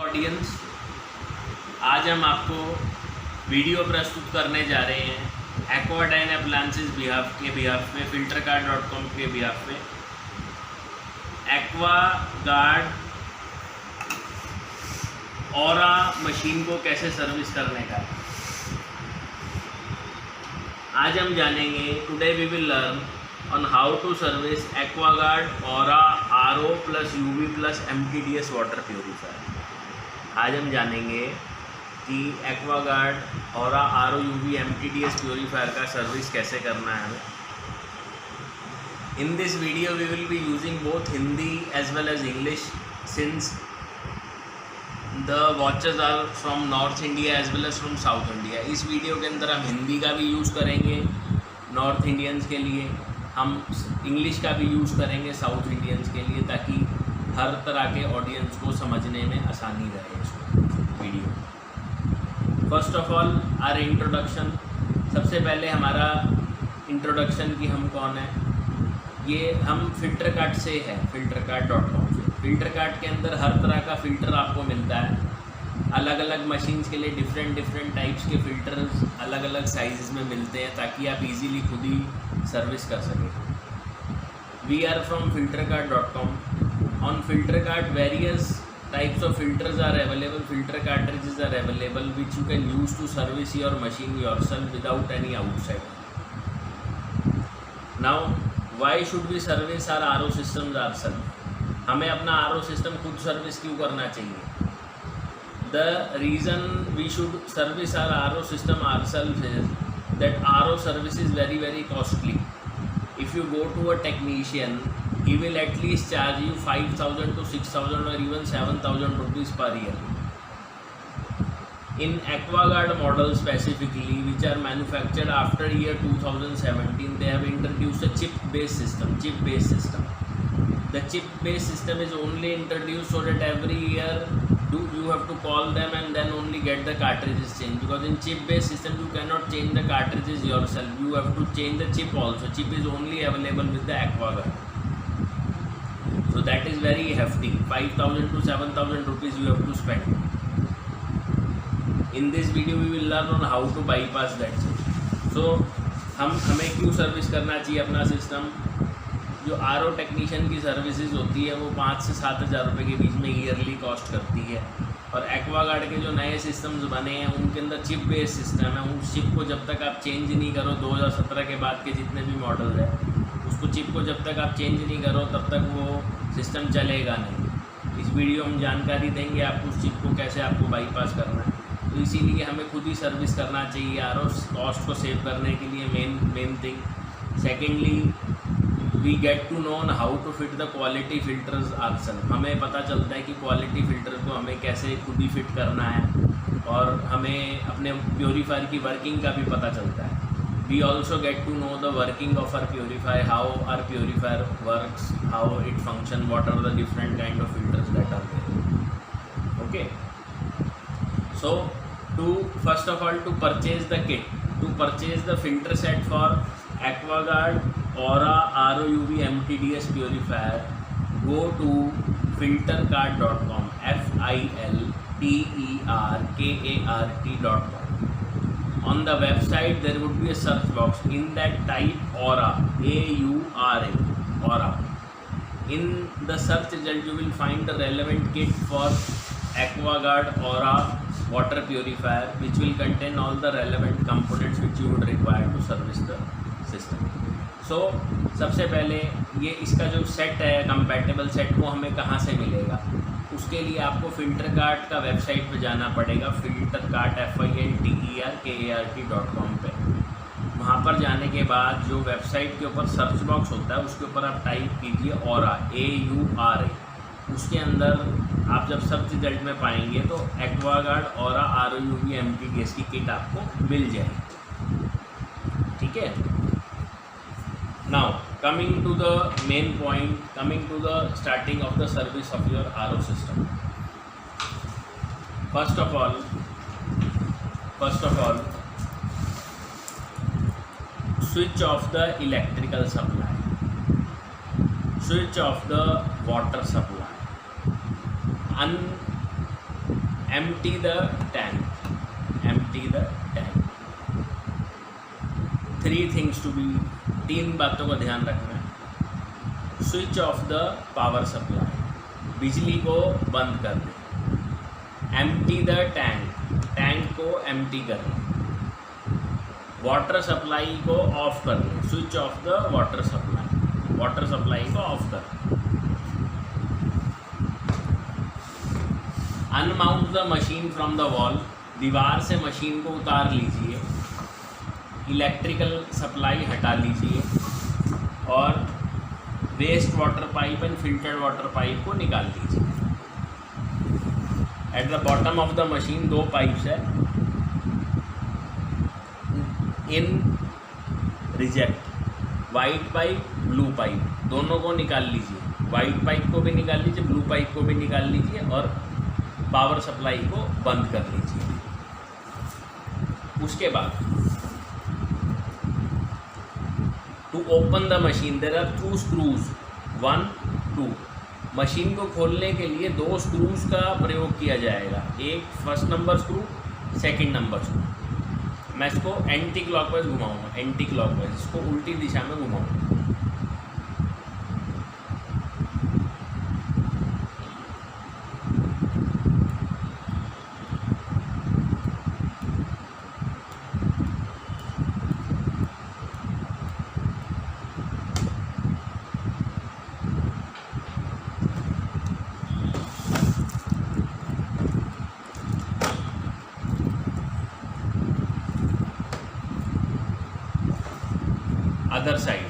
Audience, आज हम आपको वीडियो प्रस्तुत करने जा रहे हैं एक्वाडाइन अप्लायंसेस बिहाफ में filtercart.com के बिहाफ में एक्वागार्ड ऑरा मशीन को कैसे सर्विस करने का। आज हम जानेंगे, today we will learn on how to service Aquaguard Aura RO plus UV plus MTDS water purifier. आज हम जानेंगे कि Aquaguard Aura RO UV MTDS purifier का सर्विस कैसे करना है हमें। In this video we will be using both Hindi as well as English since the watches are from north India as well as from south India. इस video के अंदर हम हिंदी का भी यूज़ करेंगे नॉर्थ इंडियंस के लिए, हम इंग्लिश का भी यूज़ करेंगे साउथ इंडियंस के लिए, ताकि हर तरह के ऑडियंस को समझने में आसानी रहे इसको video. First of all our introduction. सबसे पहले हमारा इंट्रोडक्शन कि हम कौन है। ये हम filtercart से है, filtercart.com से। filtercart के अंदर हर तरह का फ़िल्टर आपको मिलता है। अलग अलग मशीन्स के लिए डिफरेंट टाइप्स के फ़िल्टर्स अलग अलग साइज़ में मिलते हैं, ताकि आप इजीली खुद ही सर्विस कर सकें। We are from filtercart.com। On filtercart various types of filters are available, filter cartridges are available which you can use to service your machine yourself without any outside. Now why should we service our RO systems ourselves? हमें अपना RO system खुद service क्यों करना चाहिए? The reason we should service our RO system ourselves is that RO service is very costly. If you go to a technician, he will at least charge you 5,000 to 6,000 or even 7,000 rupees per year. In Aquaguard models specifically, which are manufactured after year 2017, they have introduced a chip-based system. The chip-based system is only introduced so that every year you have to call them and then only get the cartridges changed. Because in chip-based system you cannot change the cartridges yourself. You have to change the chip also. Chip is only available with the Aquaguard. So that is very hefty. 5,000 to 7,000 rupees you have to spend. In this video we will learn on how to bypass that. So हमें क्यों service करना चाहिए अपना system. जो RO technician की services होती है वो 5 से 7 हज़ार रुपये के बीच में ईयरली कॉस्ट करती है। और एक्वागार्ड के जो नए सिस्टम्स बने हैं उनके अंदर चिप बेस्ड सिस्टम है। उस चिप को जब तक आप चेंज नहीं करो, 2017 के बाद के जितने भी मॉडल है, उसको चिप को जब तक आप चेंज नहीं करो तब तक वो सिस्टम चलेगा नहीं। इस वीडियो में जानकारी देंगे आपको उस चिप को कैसे आपको बाईपास करना है। तो इसीलिए हमें खुद ही सर्विस करना चाहिए RO कॉस्ट को सेव करने के लिए, main thing. Secondly we get to know how to fit the quality filters ourself. हमें पता चलता है कि क्वालिटी फ़िल्टर को हमें कैसे खुद ही फिट करना है, और हमें अपने प्योरीफायर की वर्किंग का भी पता चलता है। We also get to know the working of our purifier, how our purifier works, how it functions, what are the different kind of filters that are there. Okay. So first of all, to purchase the kit, to purchase the filter set for Aquaguard Aura RO UV MTDS purifier, go to filtercart.com, filterkart.com. On the website there would be a search box. In that type Aura, AURA, Aura. In the search result you will find the relevant kit for Aquaguard Aura water purifier, which will contain all the relevant components which you would require to service the system. So सबसे पहले ये इसका जो set है, compatible set, वो हमें कहाँ से मिलेगा। उसके लिए आपको filtercart का वेबसाइट पे जाना पड़ेगा, filtercart filterkart.com पे। वहाँ पर जाने के बाद जो वेबसाइट के ऊपर सर्च बॉक्स होता है उसके ऊपर आप टाइप कीजिए ऑरा, AURA। उसके अंदर आप जब सर्च रिजल्ट में पाएंगे तो Aquaguard Aura RO UV MTDS की किट आपको मिल जाएगी। ठीक है। Now coming to the main point, coming to the starting of the service of your RO system. First of all, switch off the electrical supply, switch off the water supply, empty the tank, empty the tank. Three things to be, 3 बातों का ध्यान रखना है. Switch off the power supply, बिजली को बंद कर दें. एम्प्टी द टैंक, टैंक को एम्प्टी कर लें. वाटर सप्लाई को ऑफ कर लें, switch off the water supply, water supply को ऑफ कर लें. Unmount the machine from the wall, दीवार से मशीन को उतार लीजिए. इलेक्ट्रिकल सप्लाई हटा लीजिए और waste water pipe and filtered water pipe को निकाल लीजिए. At the bottom of the machine 2 pipes है. इन reject, white pipe, blue pipe, दोनों को निकाल लीजिए. वाइट पाइप को भी निकाल लीजिए, ब्लू पाइप को भी निकाल लीजिए और पावर सप्लाई को बंद कर लीजिए. उसके बाद to open the machine there are 2 screws, 1, 2. Machine को खोलने के लिए 2 स्क्रूज का प्रयोग किया जाएगा. एक first number screw, second number screw. मैं इसको एंटी क्लॉकवाइज घुमाऊंगा, एंटी क्लॉकवाइज, इसको उल्टी दिशा में घुमाऊंगा. अदर साइड,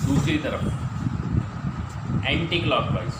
दूसरी तरफ एंटी क्लॉकवाइज.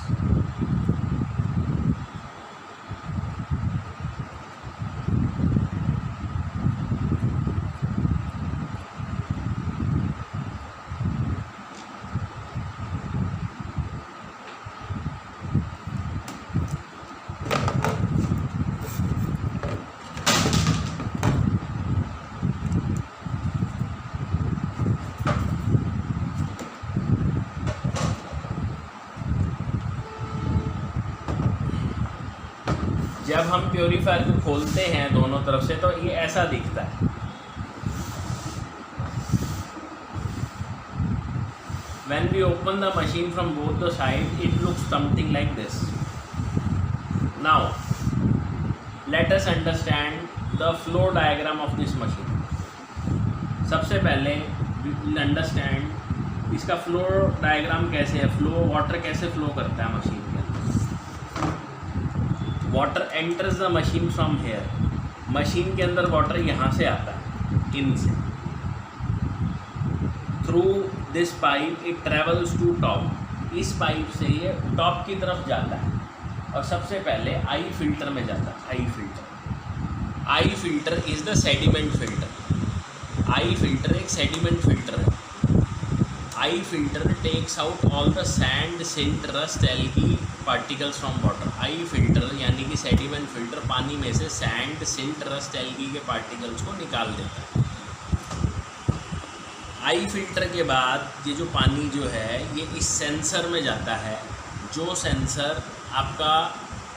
जब हम प्योरीफायर को खोलते हैं दोनों तरफ से तो ये ऐसा दिखता है. When we open the machine from both the sides, it looks something like this. Now, let us understand the flow diagram of this machine. सबसे पहले we will understand इसका फ्लो डायग्राम कैसे है, फ्लो वाटर कैसे flow करता है machine के अंदर. Water enters the machine from here, machine के अंदर वाटर यहाँ से आता है, इन से. Through this pipe it travels to top, इस पाइप से ये टॉप की तरफ जाता है और सबसे पहले आई फिल्टर में जाता है. I filter, I filter is the sediment filter. I filter एक सेडिमेंट फिल्टर है. I filter takes out all the sand, silt, rust, algae particles from water. I filter यानी कि सेडिमेंट फिल्टर पानी में से सैंड, सिल्ट, रस्ट, एल्गी के particles को निकाल देता है. आई फिल्टर के बाद ये जो पानी जो है ये इस सेंसर में जाता है, जो सेंसर आपका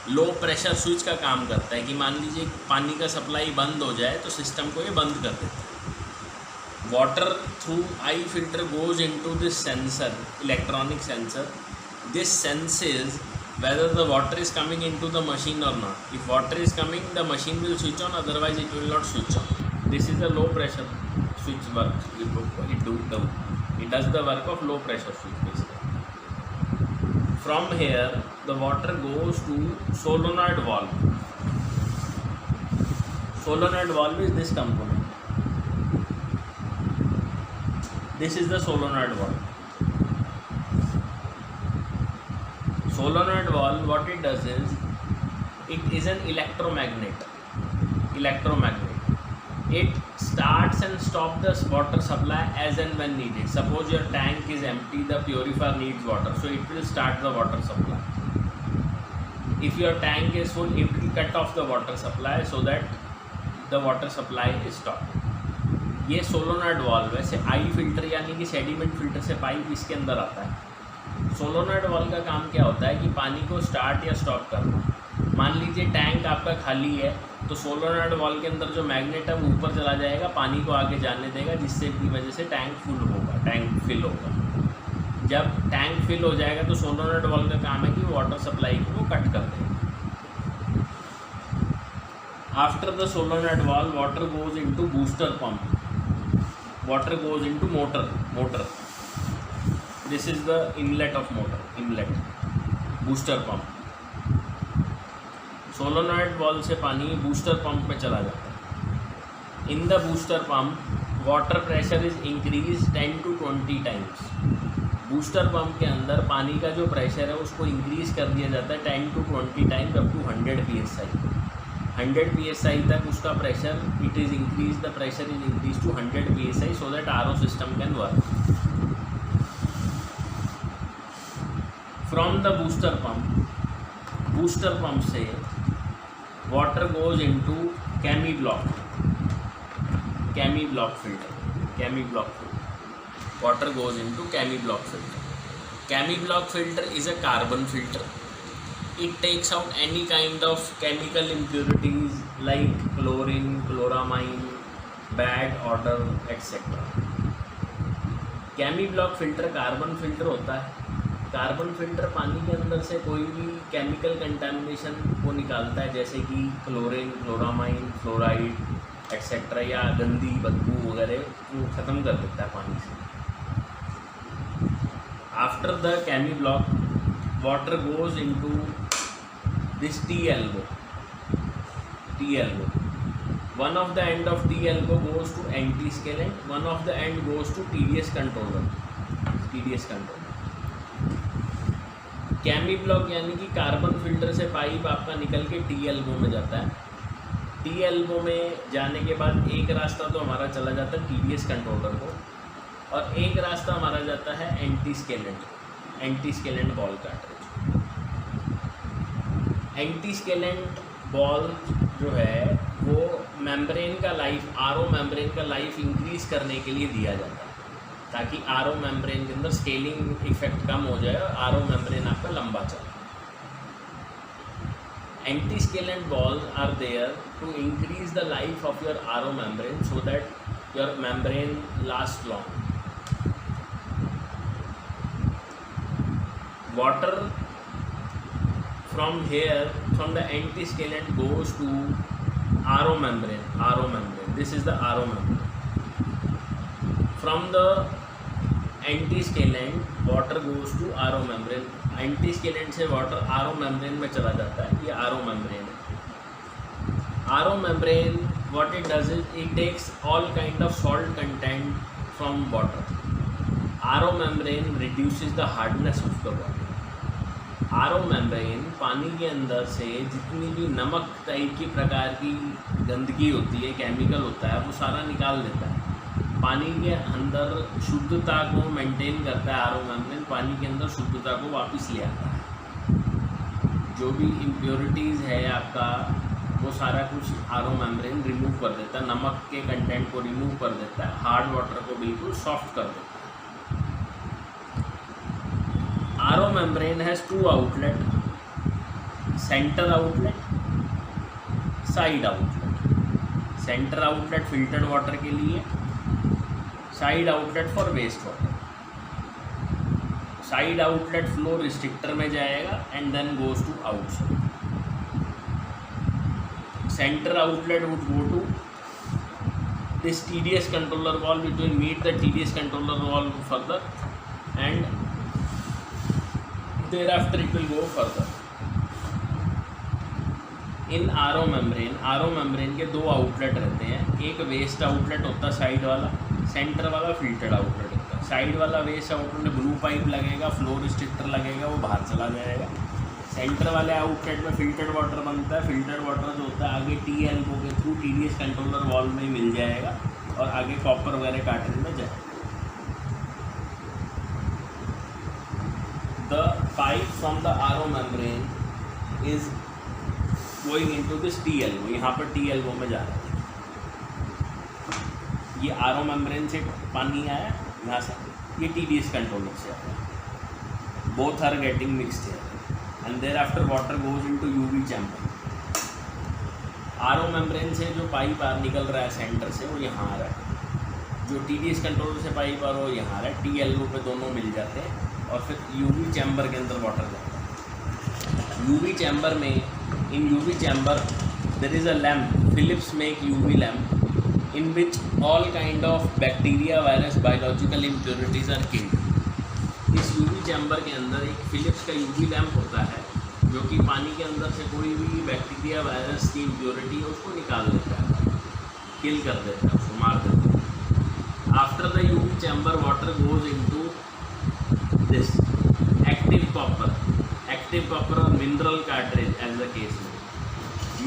लो प्रेशर स्विच का काम करता है. कि मान लीजिए पानी का सप्लाई बंद हो जाए तो सिस्टम को ये बंद कर देता है. water through eye filter goes into this sensor, electronic sensor. This senses whether the water is coming into the machine or not. If water is coming, the machine will switch on, otherwise it will not switch on. This is a low pressure switch work. It does the work of low pressure switch basically. From here the water goes to solenoid valve. Solenoid valve is this component. This is the solenoid valve. Solenoid valve, what it does is, it is an electromagnet. It starts and stops the water supply as and when needed. Suppose your tank is empty, the purifier needs water, so it will start the water supply. If your tank is full, it will cut off the water supply so that the water supply is stopped. ये solenoid valve वैसे आई filter यानी कि sediment filter से pipe इसके अंदर आता है. Solenoid valve का काम क्या होता है कि पानी को स्टार्ट या स्टॉप करना. मान लीजिए टैंक आपका खाली है, तो सोलोनॉइड वाल्व के अंदर जो मैग्नेट है वो ऊपर चला जाएगा, पानी को आगे जाने देगा, जिससे की वजह से टैंक फुल होगा, टैंक फिल होगा। जब टैंक फिल हो जाएगा तो सोलोनॉइड वाल्व का काम है कि वाटर सप्लाई को कट कर देगा। After the solenoid valve water goes into booster pump, water goes into motor. This is the inlet of motor, inlet, booster pump. Solenoid valve से पानी बूस्टर पंप में चला जाता है। In the booster pump water pressure is increase 10 to 20 times. Booster pump के अंदर पानी का जो प्रेशर है उसको इंक्रीज कर दिया जाता है 10 to 20 times up to 100 psi। 100 psi तक उसका pressure it is increase, the pressure is increase to 100 psi so that RO system can work. From the booster pump से water goes into chemi block filter. Water goes into chemi block filter. Chemi block filter is a carbon filter. It takes out any kind of chemical impurities like chlorine, chloramine, bad odor, etc. Chemo block filter carbon filter होता है। Carbon filter पानी के अंदर से कोई भी chemical contamination को निकालता है, जैसे कि क्लोरीन, क्लोरामाइन, फ्लोराइड एक्सेट्रा, या गंदी बदबू वगैरह को ख़त्म कर देता है पानी से। After the chemo block water goes into this T elbow. One of the end of T elbow goes to anti-scalent, one of the end goes to TDS controller. Chemo block यानी कि कार्बन फिल्टर से pipe आपका निकल के T elbow में जाता है। T elbow में जाने के बाद एक रास्ता तो हमारा चला जाता है TDS कंट्रोलर को, और एक रास्ता हमारा जाता है anti scalant ball cartridge. Anti scalant ball जो है वो मेम्ब्रेन का लाइफ, आरओ मेम्ब्रेन का लाइफ इंक्रीज करने के लिए दिया जाता है, ताकि आरओ मेम्ब्रेन के अंदर स्केलिंग इफेक्ट कम हो जाए और आरओ मेम्ब्रेन आपका लंबा चले। Anti scalant balls are there to increase the life of your RO membrane so that your membrane last long. Water from the anti-scalent goes to RO membrane. This is the RO membrane. From the anti-scalent water goes to RO membrane. Anti-scalent से water RO membrane में चला जाता है, ये RO membrane है। RO membrane what it does is it takes all kind of salt content from water. RO membrane reduces the hardness of the water. RO membrane पानी के अंदर से जितनी भी नमक टाइप की प्रकार की गंदगी होती है, केमिकल होता है, वो सारा निकाल देता है। पानी के अंदर शुद्धता को मेंटेन करता है आरओ मेम्ब्रेन, पानी के अंदर शुद्धता को वापस ले आता है। जो भी इम्प्योरिटीज़ है आपका वो सारा कुछ आरओ मेम्ब्रेन रिमूव कर देता है, नमक के कंटेंट को रिमूव कर देता है, हार्ड वाटर को बिल्कुल सॉफ्ट कर देता है। RO membrane has two outlet, center outlet, side outlet. Center outlet filtered water के लिए, side outlet for waste water. Side outlet flow restrictor में जाएगा and then goes to outside. Center outlet would go to this TDS controller valve, which will meet the TDS controller valve further, and thereafter it will go further. In RO membrane के दो outlet रहते हैं, एक waste outlet होता है side वाला, centre वाला filtered outlet होता है। साइड वाला वेस्ट आउटलेट में ब्लू पाइप लगेगा, फ्लो रिस्ट्रिक्टर लगेगा, वो बाहर चला जाएगा। सेंटर वाले आउटलेट में फिल्टर्ड वाटर बनता है, फिल्टर्ड वाटर जो होता है आगे टी एल्बो के थ्रू TDS कंट्रोलर वॉल्व में मिल जाएगा और आगे कॉपर वगैरह कार्ट्रिज में जाएगा। The pipe from the RO membrane is going into this T elbow. यहाँ पर T elbow में जा रहा है, ये RO membrane से पानी आया यहाँ से, ये TDS कंट्रोलर से आया। Both are getting mixed here. and thereafter water goes into UV chamber. RO membrane से जो पाइप निकल रहा है सेंटर से वो यहाँ आ रहा है, जो TDS कंट्रोलर से पाइप आ रहा है वो यहाँ आ रहा है, TLO पे दोनों मिल जाते हैं और फिर UV चैम्बर के अंदर वाटर जाता है। UV चैम्बर में, इन UV chamber there is a lamp, Philips make UV lamp in which all kind of bacteria, virus, biological impurities are killed. इस UV चैम्बर के अंदर एक फिलिप्स का UV लैम्प होता है जो कि पानी के अंदर से कोई भी बैक्टीरिया, वायरस की इम्प्योरिटी है उसको निकाल देता है, किल कर देता है, उसको मार देता है। After the UV chamber water goes into this active copper और mineral cartridge as the case में।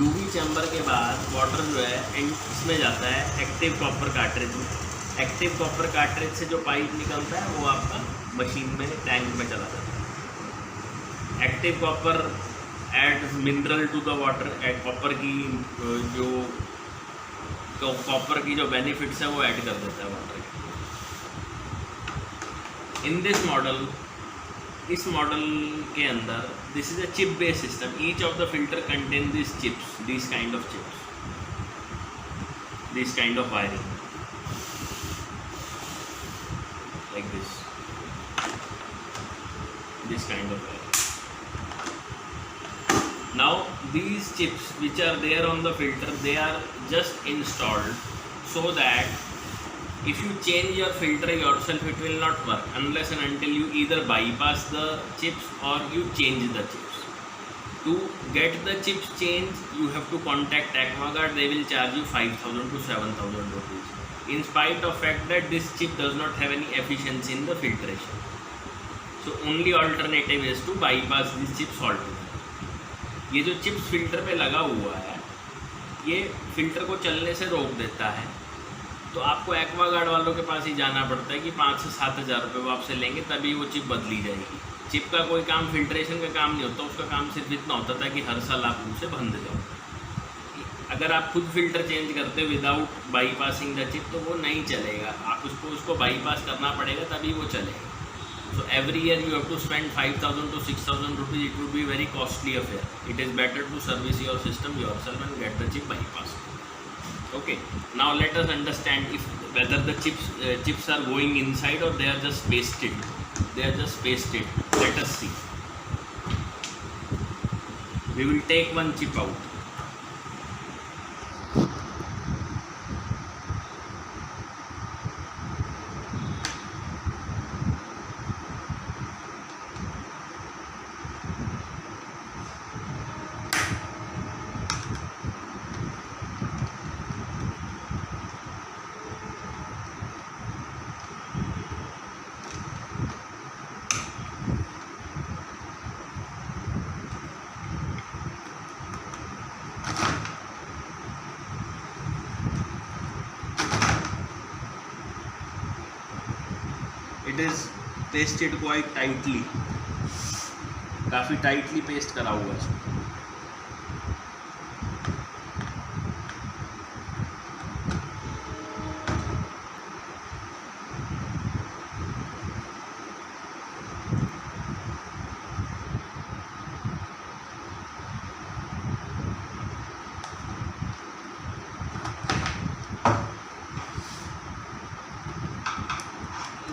UV चैम्बर के बाद वाटर जो है इसमें जाता है एक्टिव कॉपर कार्ट्रिज में। एक्टिव कॉपर कार्ट्रिज से जो पाइप निकलता है वो आपका मशीन में, टैंक में चला जाता है। Active copper add mineral to the water, copper की जो बेनिफिट्स है वो ऐड कर देता है वाटर के। इन दिस मॉडल, इस मॉडल के अंदर this is a chip based system. Each of the filter contain this chips, this kind of chips, this kind of wiring like this kind of wiring. Now these chips which are there on the filter, they are just installed so that if you change your filter yourself it will not work unless and until you either bypass the chips or you change the chips. To get the chips changed you have to contact AquaGuard. They will charge you 5,000 to 7,000 rupees in spite of fact that this chip does not have any efficiency in the filtration. So only alternative is to bypass these chips altogether. ये जो chips filter पे लगा हुआ है ये filter को चलने से रोक देता है, तो आपको एक्वागार्ड वालों के पास ही जाना पड़ता है कि 5 से 7 हज़ार रुपये वो आपसे लेंगे तभी वो चिप बदली जाएगी। चिप का कोई काम फिल्ट्रेशन का काम नहीं होता, उसका काम सिर्फ इतना होता था कि हर साल आप उनसे बंद जाओ। अगर आप खुद फिल्टर चेंज करते विदाउट बाईपासिंग द चिप तो वो नहीं चलेगा, आप उसको बाईपास करना पड़ेगा तभी वो चलेगा। So every year you have to spend 5,000 to 6,000 rupees. It would be very costly affair. It is better to service your system yourself and get the chip bypassed. Okay. Now let us understand whether the chips are going inside or they are just pasted. They are just pasted. Let us see. We will take one chip out. It is pasted quite tightly, काफ़ी tightly paste करा हुआ है।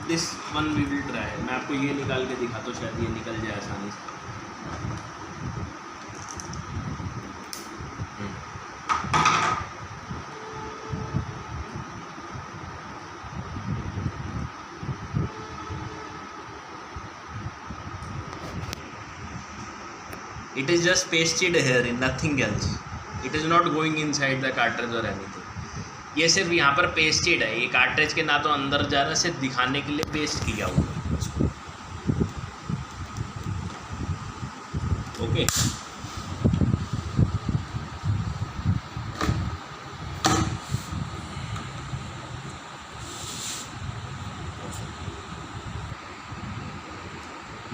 This one we will try. मैं आपको ये निकाल के दिखा तो शायद ये निकल जाए आसानी से। It is just pasted here in nothing else. It is not going inside the cartridge or anything. ये सिर्फ यहाँ पर पेस्टेड है, ये कार्ट्रिज के ना तो अंदर जा रहा है, सिर्फ दिखाने के लिए पेस्ट किया हुआ है इसको। Okay,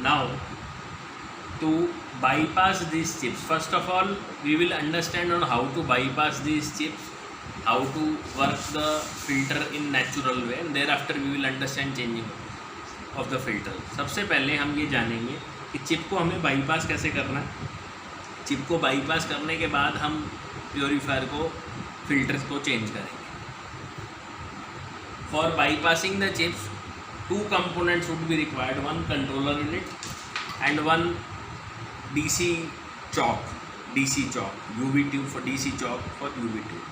now to bypass these chips, first of all we will understand on how to bypass these chips, how to work the filter in natural way, and thereafter we will understand changing. Of the filter. सबसे पहले हम ये जानेंगे कि chip को हमें bypass कैसे करना है। चिप को बाईपास करने के बाद हम प्योरीफायर को फिल्टर्स को चेंज करेंगे। For bypassing the chips, 2 components would be required, one controller unit and one DC chalk, UV tube for DC chalk for UV tube।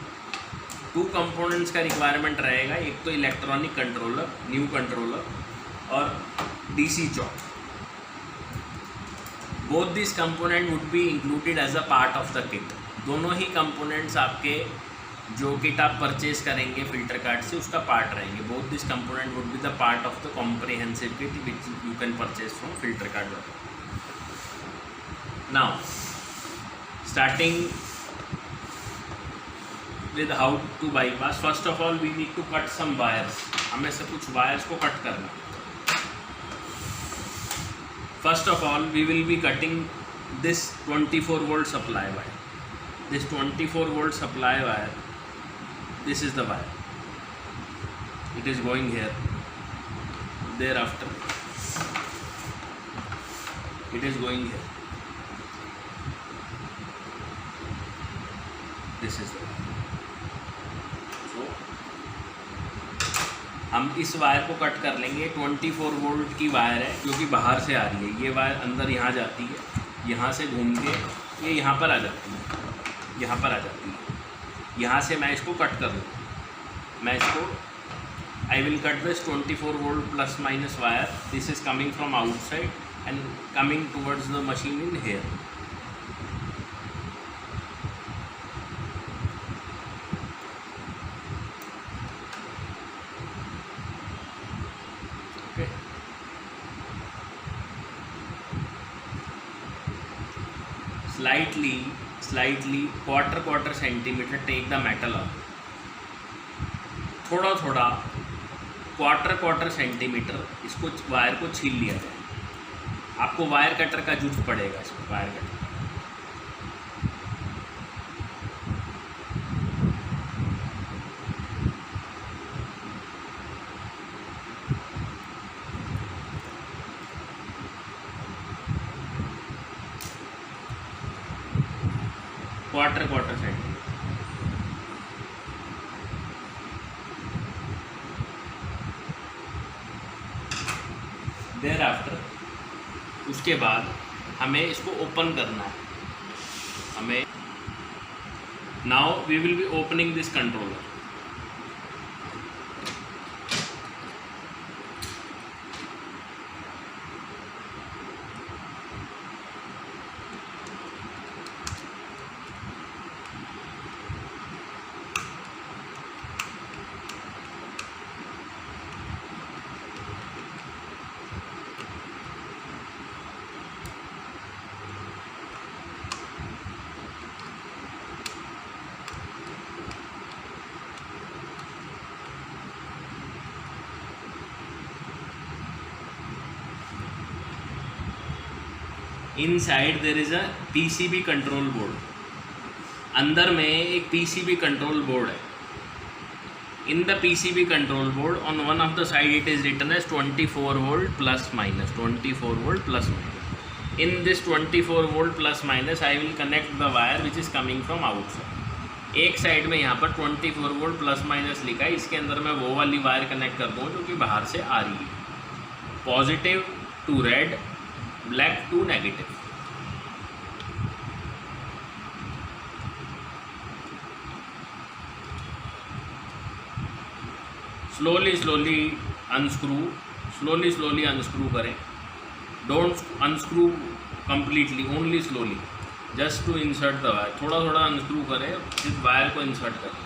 2 components का रिक्वायरमेंट रहेगा, एक तो इलेक्ट्रॉनिक कंट्रोलर, न्यू कंट्रोलर, और DC chalk। Both this component would be included as a part of the kit. दोनों ही components आपके जो kit आप परचेज करेंगे फिल्टर कार्ड से उसका पार्ट रहेंगे। Both this component would be the part of the comprehensive kit which you can purchase from filter cart. Now starting with how to bypass, first of all we need to cut some wires. हमें से कुछ wires को cut करना। First of all, we will be cutting this 24 volt supply wire. This 24 volt supply wire, this is the wire. It is going here. Thereafter, it is going here. This is the wire. So, हम इस wire को cut कर लेंगे। 24 volt की wire है जो कि बाहर से आ रही है। ये वायर अंदर यहाँ जाती है, यहाँ से घूम के ये यहाँ पर आ जाती है, यहाँ पर आ जाती है। यहाँ से मैं इसको कट कर लूँ। मैं इसको I will cut this 24 volt plus minus wire. This is coming from outside and coming towards the machine in here. slightly quarter centimeter take the metal up। थोड़ा quarter सेंटीमीटर इसको वायर को छील लिया जाए। आपको वायर कटर का जरूरत पड़ेगा इसमें, wire cutter. Quarter centimeter. There after उसके बाद हमें इसको ओपन करना है। हमें now we will be opening this controller. Inside there is a PCB control board. अंदर में एक पीसीबी कंट्रोल बोर्ड है। In the PCB control board on one of the side it is written as 24 volt plus minus, 24 volt plus minus. In this 24 volt plus minus I will connect the wire which is coming from outside. एक side में यहाँ पर 24 volt plus minus लिखा है, इसके अंदर मैं वो वाली वायर कनेक्ट कर दूँ जो कि बाहर से आ रही है। Positive to red, black to negative. Slowly unscrew करें। Don't unscrew completely, only slowly, just to insert the wire. थोड़ा अनस्क्रू करें, इस वायर को इंसर्ट करें।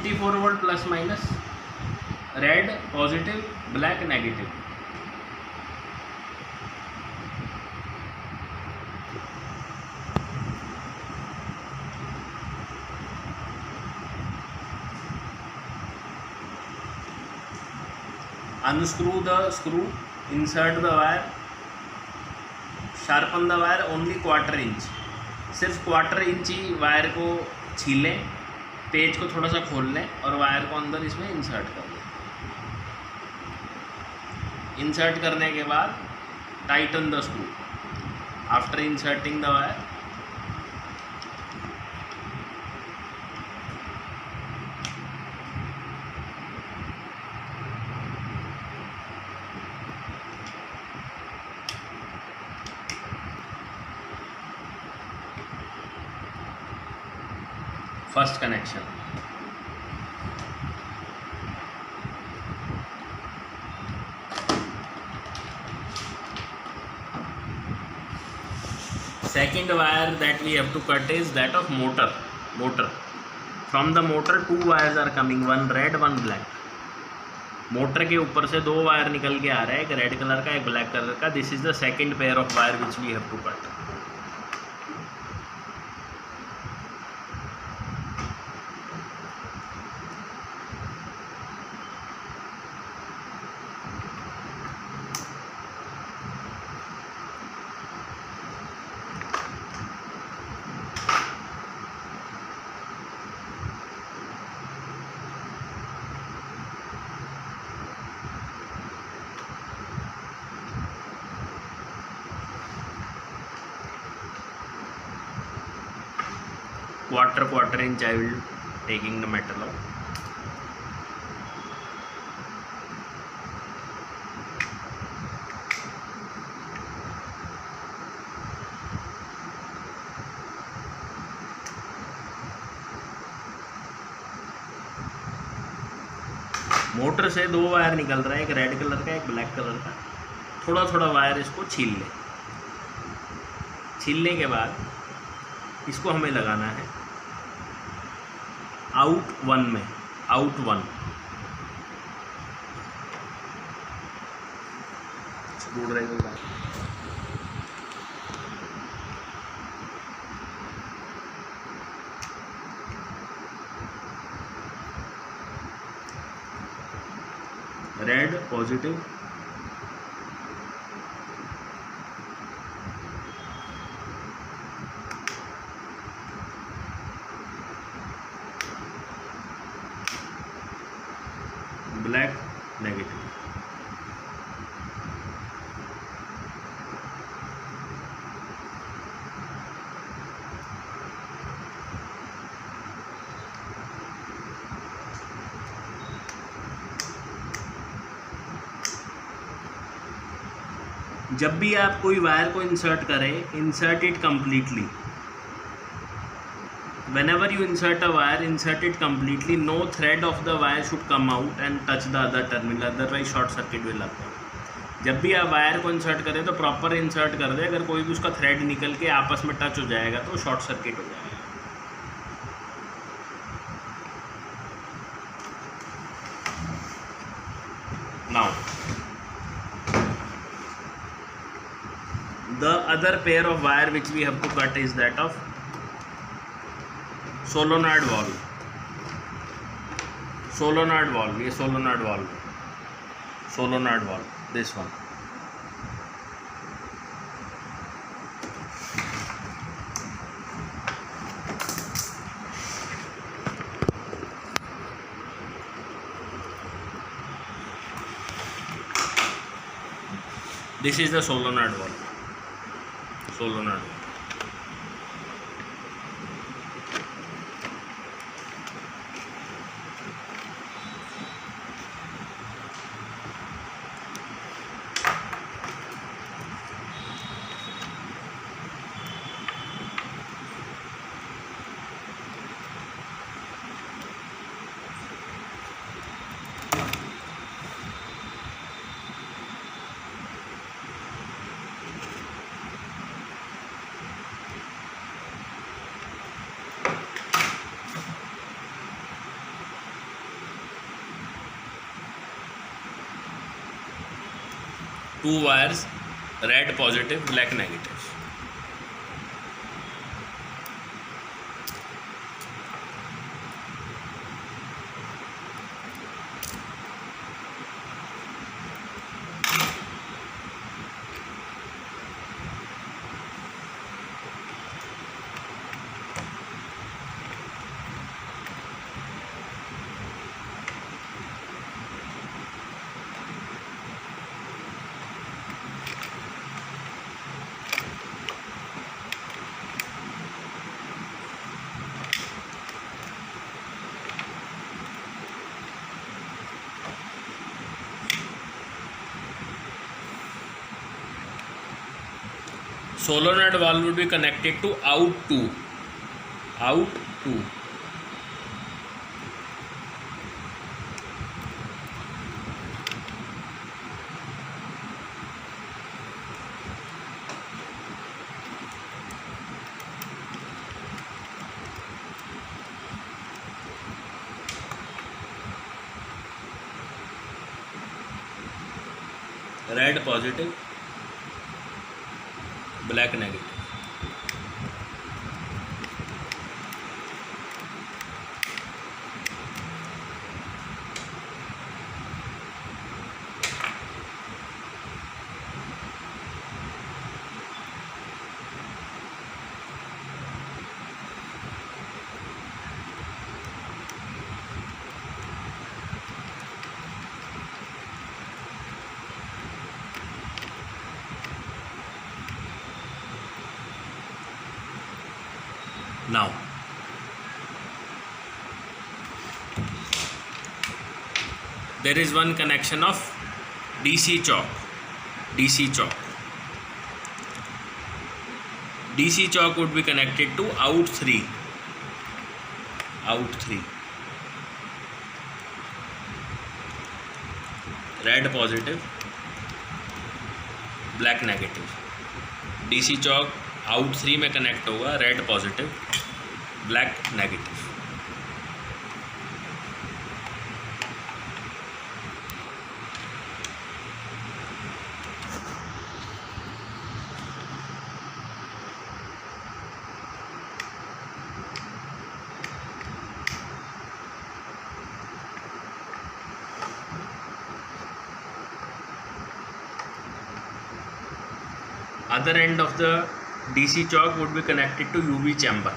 24 volt plus minus, red positive, black negative. Unscrew the screw, insert the wire, sharpen the wire only quarter inch, सिर्फ quarter inch ही wire को छीलें, page को थोड़ा सा खोल लें और वायर को अंदर इसमें इंसर्ट कर दें। इंसर्ट करने के बाद Titan the screw. After inserting the wire, first connection, second wire that we have to cut is that of motor. From the motor 2 wires are coming, one red one black. Motor के ऊपर से 2 wire निकल के आ रहा है, एक red colour का एक ब्लैक कलर का। This is the second pair of wire which we have to cut. quarter inch I will taking the metal out. Motor से 2 वायर निकल रहा है, एक रेड कलर का एक ब्लैक कलर का। थोड़ा थोड़ा वायर इसको छील लें। छीलने के बाद इसको हमें लगाना है आउट 1 में, out 1। Screw driver red positive, black negative. जब भी आप कोई वायर को इंसर्ट करें, insert it completely. Whenever you insert a wire, insert it completely. No thread of the wire should come out and touch the other terminal, otherwise short circuit will occur. जब भी आप wire को insert करें तो proper insert कर दें। अगर कोई भी उसका थ्रेड निकल के आपस में टच हो जाएगा तो शॉर्ट सर्किट हो जाएगा। Now, the other pair of wire which we have to cut is that of solenoid valve। solenoid valve, ये solenoid valve, solenoid valve, this one। This is the solenoid valve, solenoid valve। 2 wires, red positive, black negative. Solenoid valve would be connected to out 2. Out 2. Red positive, black negative. Now, there is one connection of DC choke. DC choke. DC choke would be connected to out 3. Out 3. Red positive, black negative. DC choke out 3 में connect होगा, red positive, black negative. Other end of the DC choke would be connected to UV chamber.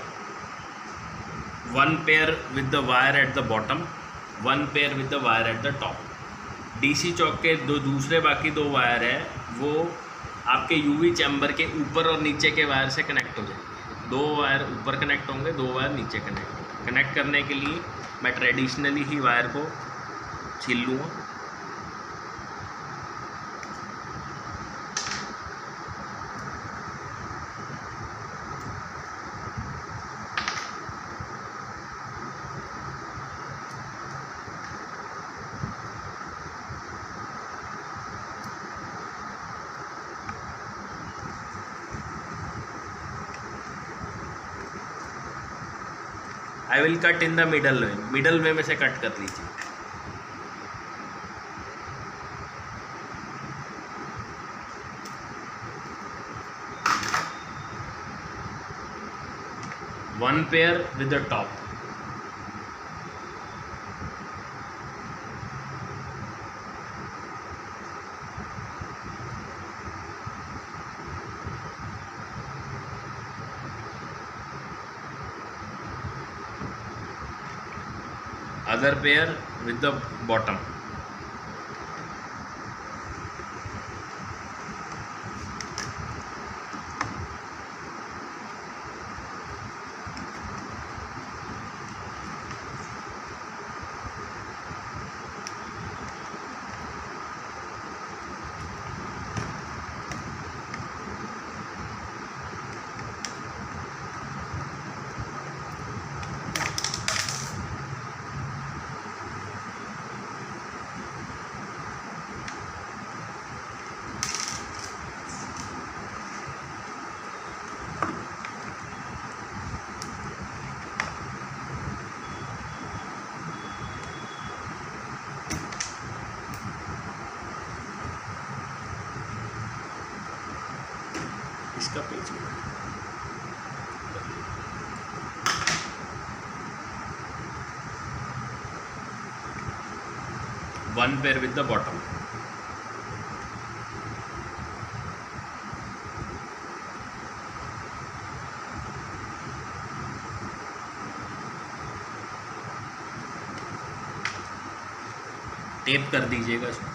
One pair with the wire at the bottom, one pair with the wire at the top. DC choke के दूसरे बाकी 2 wire है वो आपके UV chamber के ऊपर और नीचे के वायर से कनेक्ट हो जाएंगे. 2 वायर ऊपर कनेक्ट होंगे, 2 वायर नीचे कनेक्ट होंगे. कनेक्ट करने के लिए मैं ट्रेडिशनली ही वायर को छील लूँगा. I will cut in the middle way. Middle way में से कट कर लीजिए. One pair with the top. Other pair with the bottom. इसका page 1 pair with the bottom. Tape कर दीजिएगा इसको।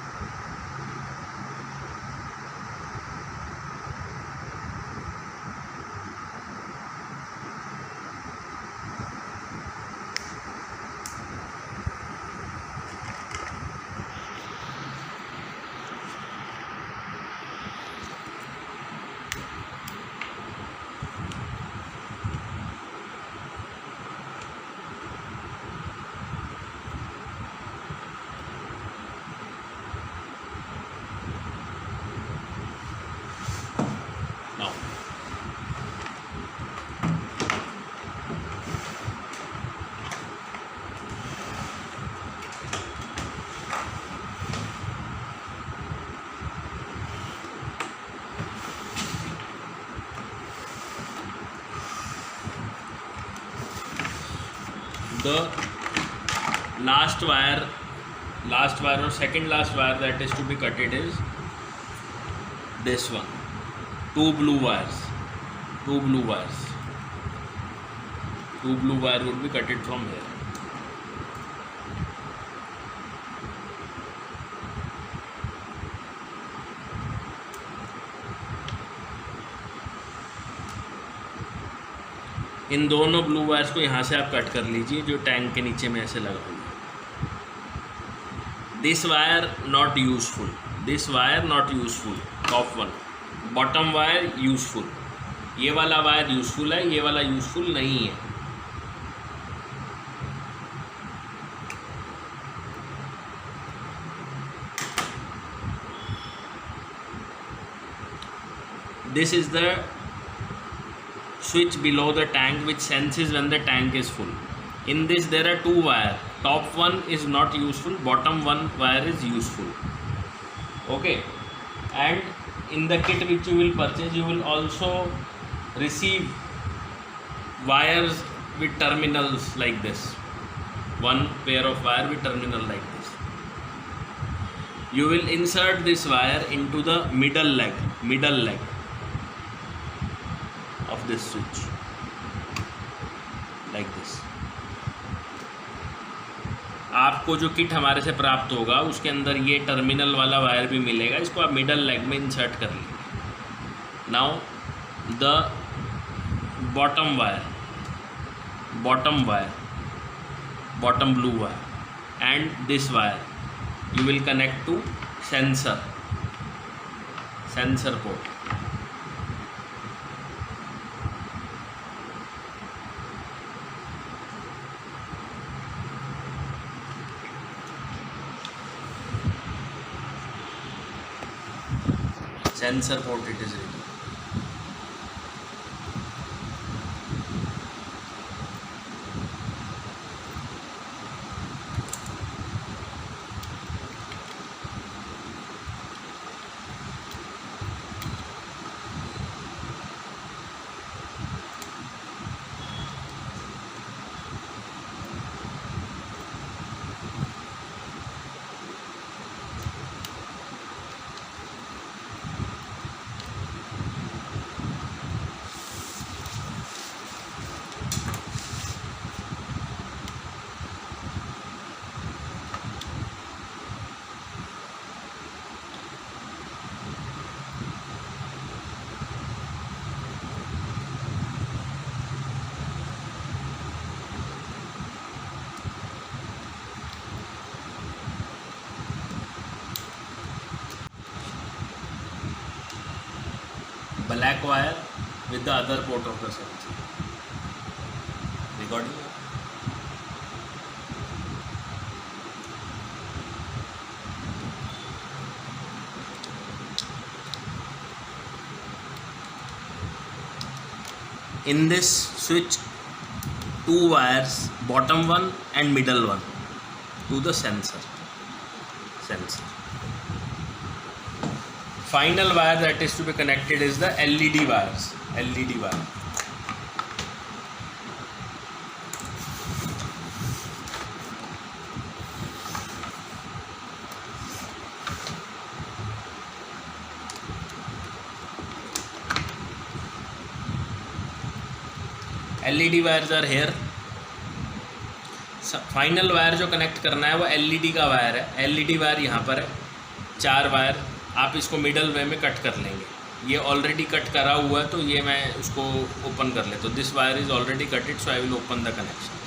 The last wire or second last wire that is to be cutted is this one. Two blue wires would be cutted from here. इन दोनों blue wires को यहाँ से आप cut कर लीजिए जो टैंक के नीचे में ऐसे लगा हुआ है। This wire not useful, top one. Bottom wire useful, ये वाला वायर यूजफुल है, ये वाला यूजफुल नहीं है। This is the switch below the tank which senses when the tank is full. In this there are two wire, top one is not useful, bottom one wire is useful. Okay, and in the kit which you will purchase you will also receive wires with terminals like this, one pair of wire with terminal like this. You will insert this wire into the middle leg of this switch like this. आपको जो kit हमारे से प्राप्त होगा उसके अंदर ये terminal वाला वायर भी मिलेगा, इसको आप मिडल लेग में इंसर्ट कर लीजिए। Now the bottom blue wire and this wire you will connect to sensor port. Sensor port it is written. Black wire with the other port of the sensor. Recording. In this switch, two wires, bottom one and middle one, to the sensor. final wire that is to be connected is the LED wires. LED wire. LED wires are here. Final wire जो connect करना है वो LED का wire है. LED wire यहाँ पर है, 4 wire. आप इसको मिडल वे में कट कर लेंगे. ये ऑलरेडी कट करा हुआ है तो ये मैं उसको ओपन कर लेता हूँ. This wire is already कटेड, so I will open the connection.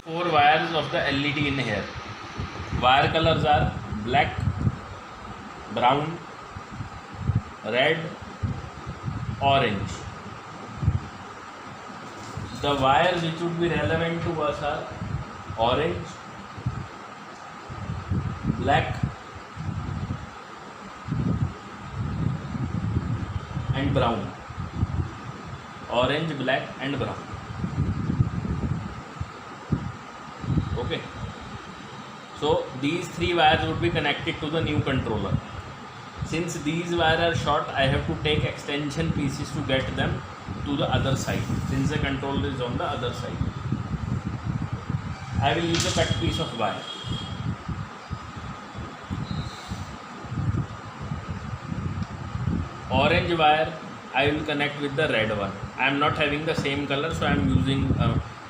Four wires of the LED in here. Wire colors are black, brown, red, orange. The wires which would be relevant to us are orange, black, and brown. Orange, black, and brown. Okay. So these 3 wires would be connected to the new controller. Since these wires are short, I have to take extension pieces to get them to the other side. Since the controller is on the other side, I will use a cut piece of wire. Orange wire I will connect with the red one. I am not having the same color, so I am using.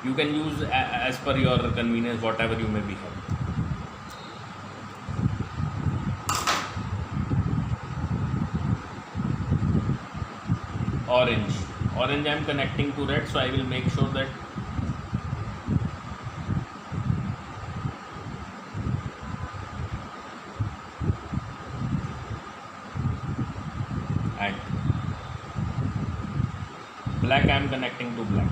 You can use as per your convenience, whatever you may be having. Orange I am connecting to red, so I will make sure that and black I am connecting to black.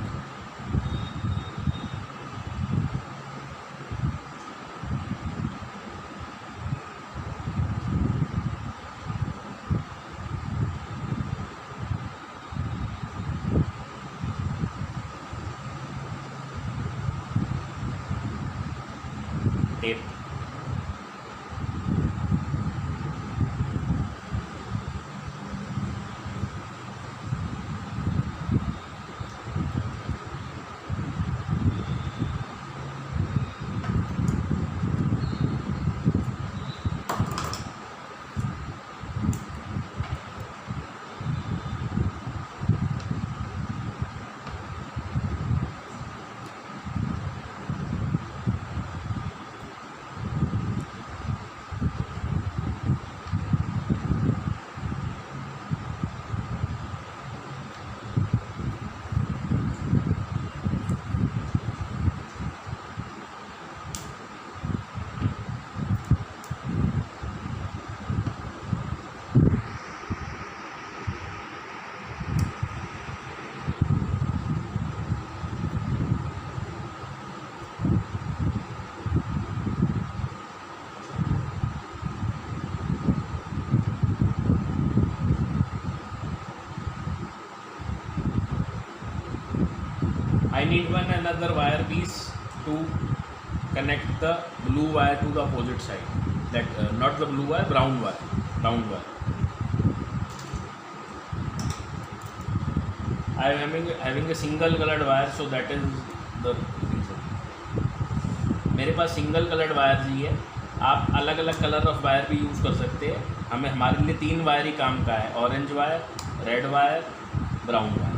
Tape. I need another wire piece to connect the blue wire to the opposite side. That not the blue wire, brown wire. I am having a single colored wire, so that is the reason. मेरे पास single coloured wire ही है. आप अलग अलग colour of wire भी use कर सकते हैं. हमारे लिए 3 वायर ही काम का है. Orange wire, red wire, brown wire.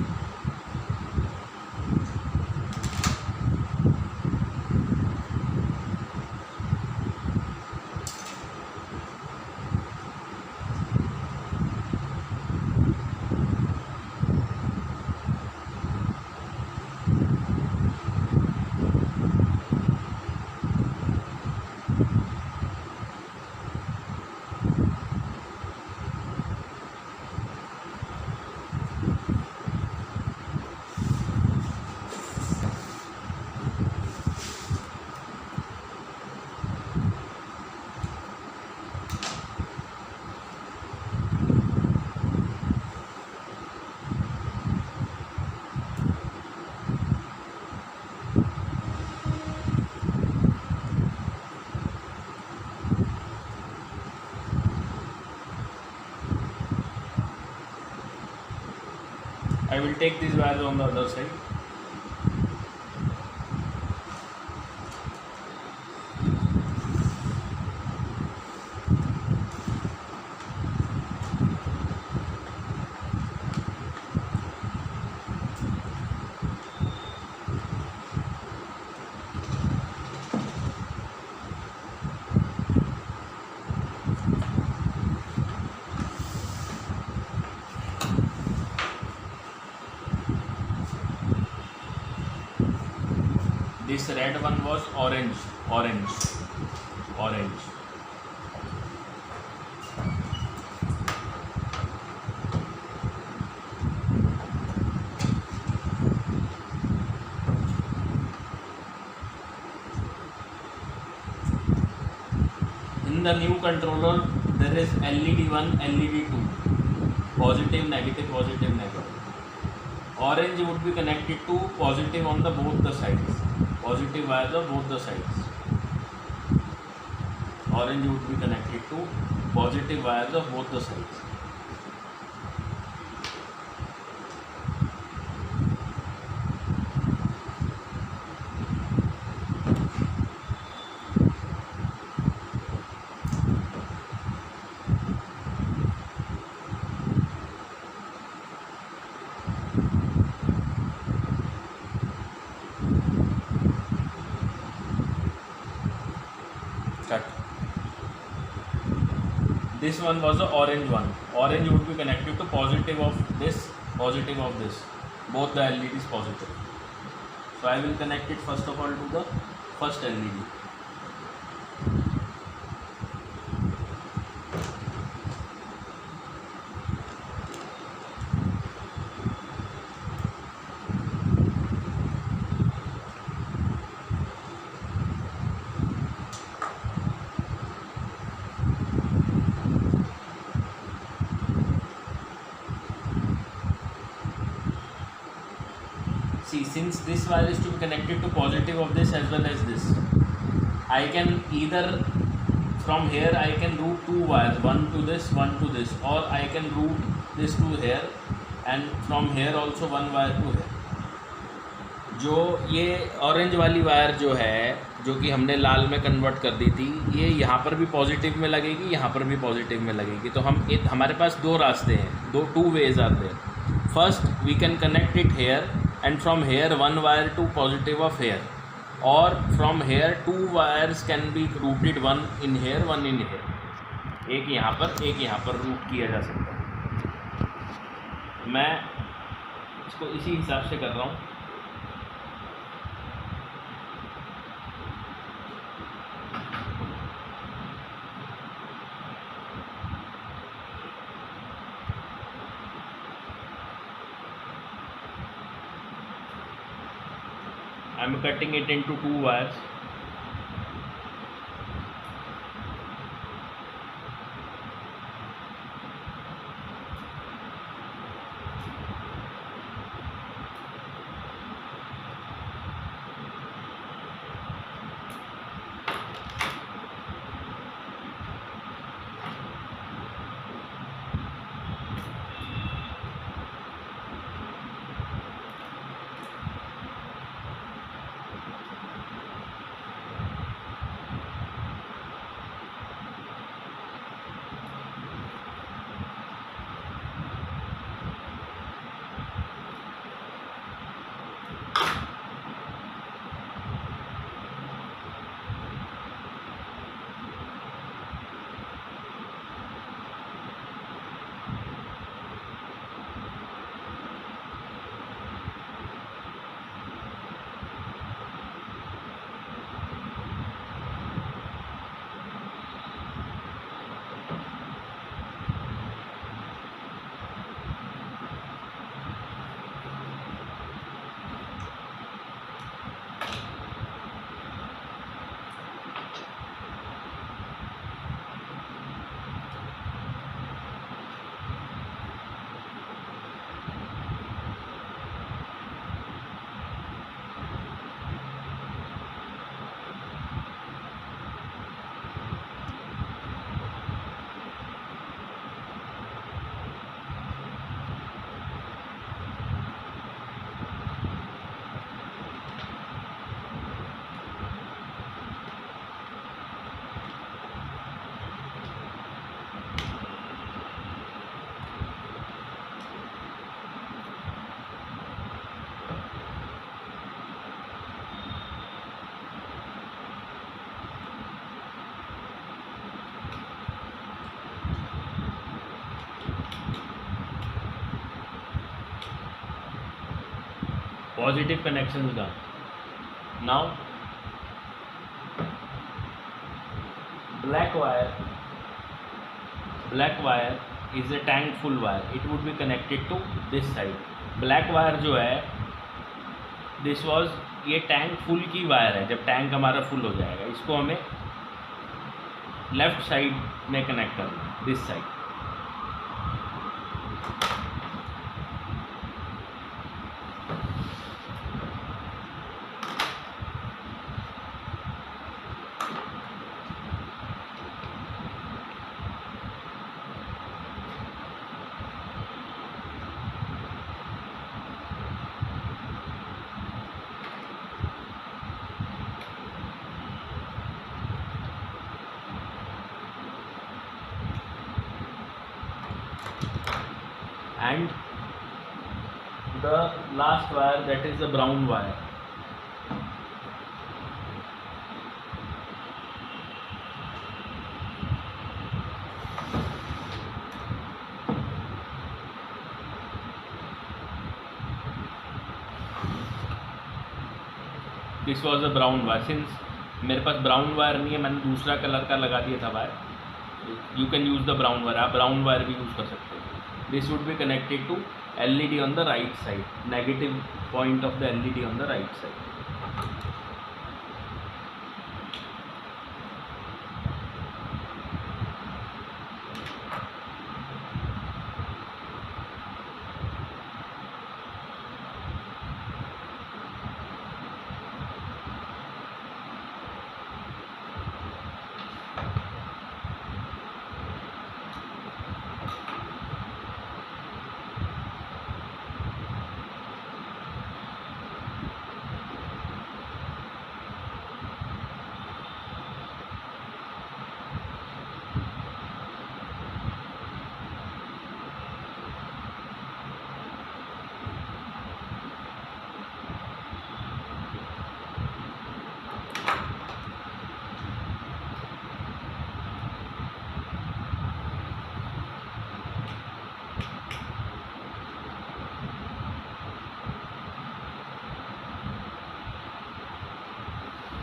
I will take these wires on the other side. This red one was orange. In the new controller, there is LED 1, LED 2, positive, negative, positive, negative. Orange would be connected to positive on the both the sides, positive wires of both the sides. Orange would be connected to positive wires of both the sides. Cut. This one was the orange one. Orange would be connected to positive of this, positive of this. Both the LEDs positive. So I will connect it first of all to the first LED. See, since this wire is to be connected to positive of this as well as this, I can either from here I can route two wires, one to this, or I can route this to here and from here also one wire to here. जो ये orange वाली wire जो है, जो कि हमने लाल में convert कर दी थी, ये यहाँ पर भी पॉजिटिव में लगेगी, यहाँ पर भी पॉजिटिव में लगेगी. तो हमारे पास दो रास्ते हैं, two ways are there. First we can connect it here and from here one wire to positive of here, or from here two wires can be routed, one in here one in here. एक यहाँ पर root किया जा सकता है. मैं इसको इसी हिसाब से कर रहा हूँ. I am cutting it into two wires. positive connections done. Now black wire is a tank full wire. It would be connected to this side. black wire जो है this was, ये टैंक फुल की wire है. जब tank हमारा full हो जाएगा इसको हमें लेफ्ट साइड में कनेक्ट करना है, this side. And the last wire, that is the brown wire. This was a brown wire. Since मेरे पास ब्राउन वायर नहीं है, मैंने दूसरा कलर का लगा दिया था wire. You can use the brown wire. आप ब्राउन वायर भी यूज़ कर सकते हो. This would be connected to LED on the right side, negative point of the LED on the right side.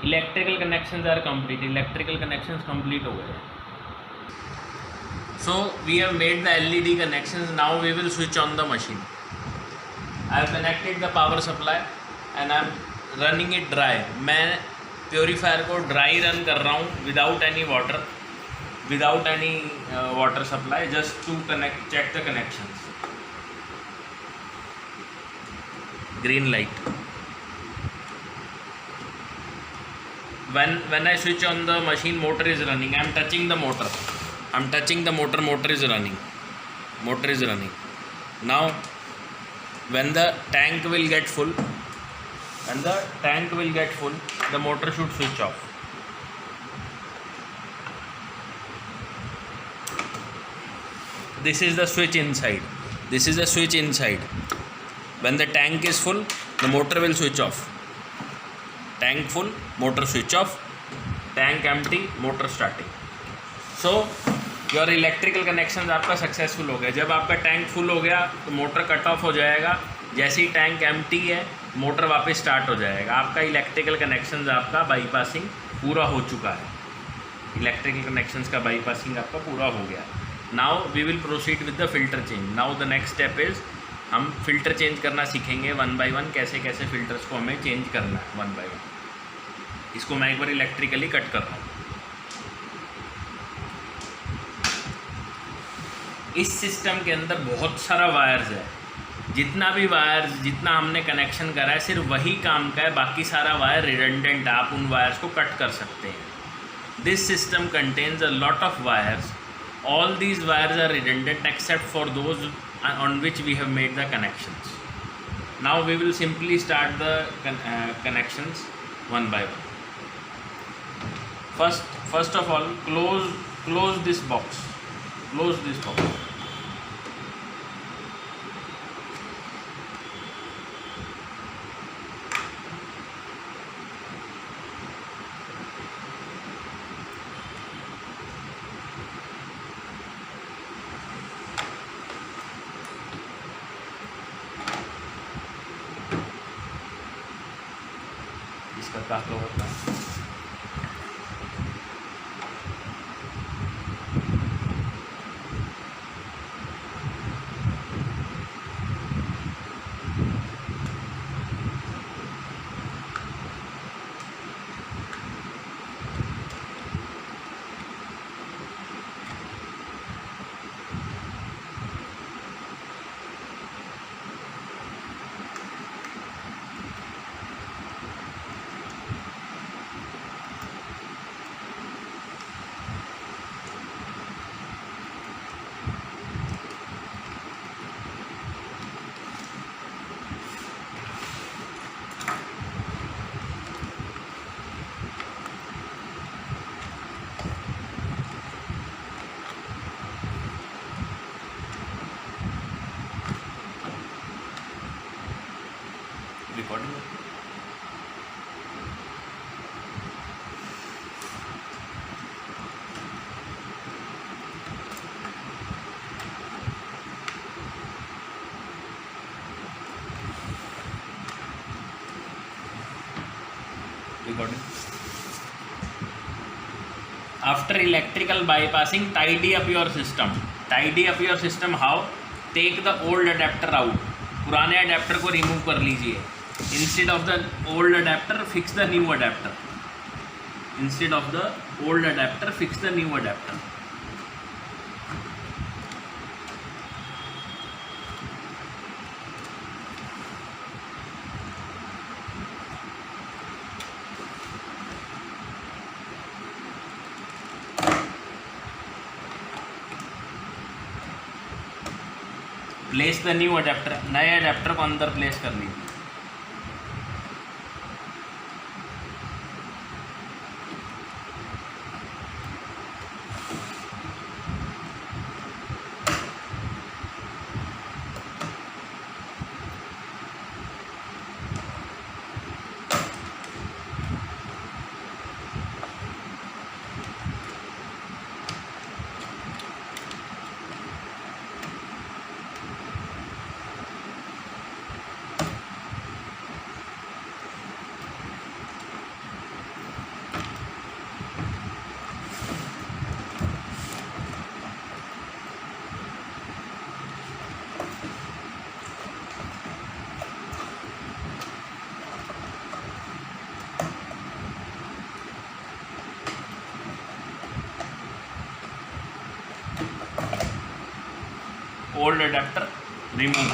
Electrical connections are complete. Electrical connections complete हो गए. So we have made the LED connections. Now we will switch on the machine. I have connected the power supply and I am running it dry. मैं purifier को dry run कर रहा हूँ without any water supply, just to connect, check the connections. Green light. When I switch on the machine, motor is running. I am touching the motor. Motor is running. Now when the tank will get full, the motor should switch off. This is the switch inside. When the tank is full, the motor will switch off. Tank full, motor switch off. Tank empty, motor starting. So your electrical connection आपका successful हो गया. जब आपका tank full हो गया तो motor cut off हो जाएगा. जैसे ही टैंक एम्प्टी है मोटर वापस स्टार्ट हो जाएगा. आपका इलेक्ट्रिकल कनेक्शंस आपका बाईपासिंग पूरा हो चुका है. इलेक्ट्रिकल कनेक्शंस का बाईपासिंग आपका पूरा हो गया. Now we will proceed with the filter change. Now the next step is हम फिल्टर चेंज करना सीखेंगे 1 by 1. कैसे कैसे फ़िल्टर्स को हमें चेंज करना है 1 by 1. इसको मैं एक बार इलेक्ट्रिकली कट कर रहा हूँ. इस सिस्टम के अंदर बहुत सारा वायर्स है. जितना हमने कनेक्शन करा है सिर्फ वही काम का है. बाकी सारा वायर रिडंडेंट है. आप उन वायर्स को कट कर सकते हैं. This system contains a lot of wires. All these wires are redundant except for those on which we have made the connections. Now we will simply start the connections 1 by 1. First of all, close this box. इसका क्या होता है। Recording after electrical bypassing tidy up your system how, take the old adapter out, पुराने adapter को remove कर लीजिए। Instead of the old adapter fix the new adapter, fix the new adapter. Place the new adapter, नए adapter को अंदर place कर लीजिए। Old adapter remove.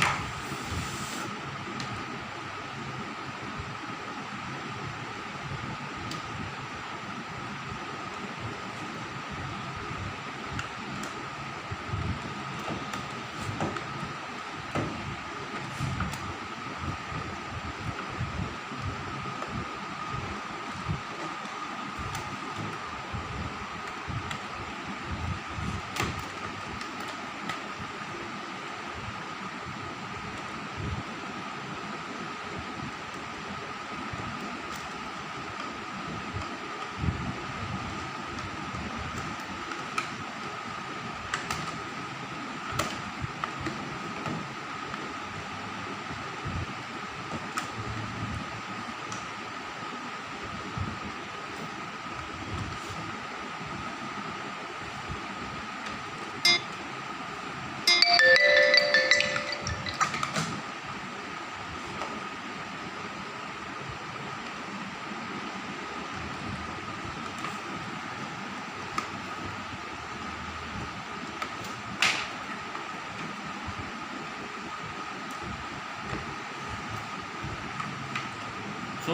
So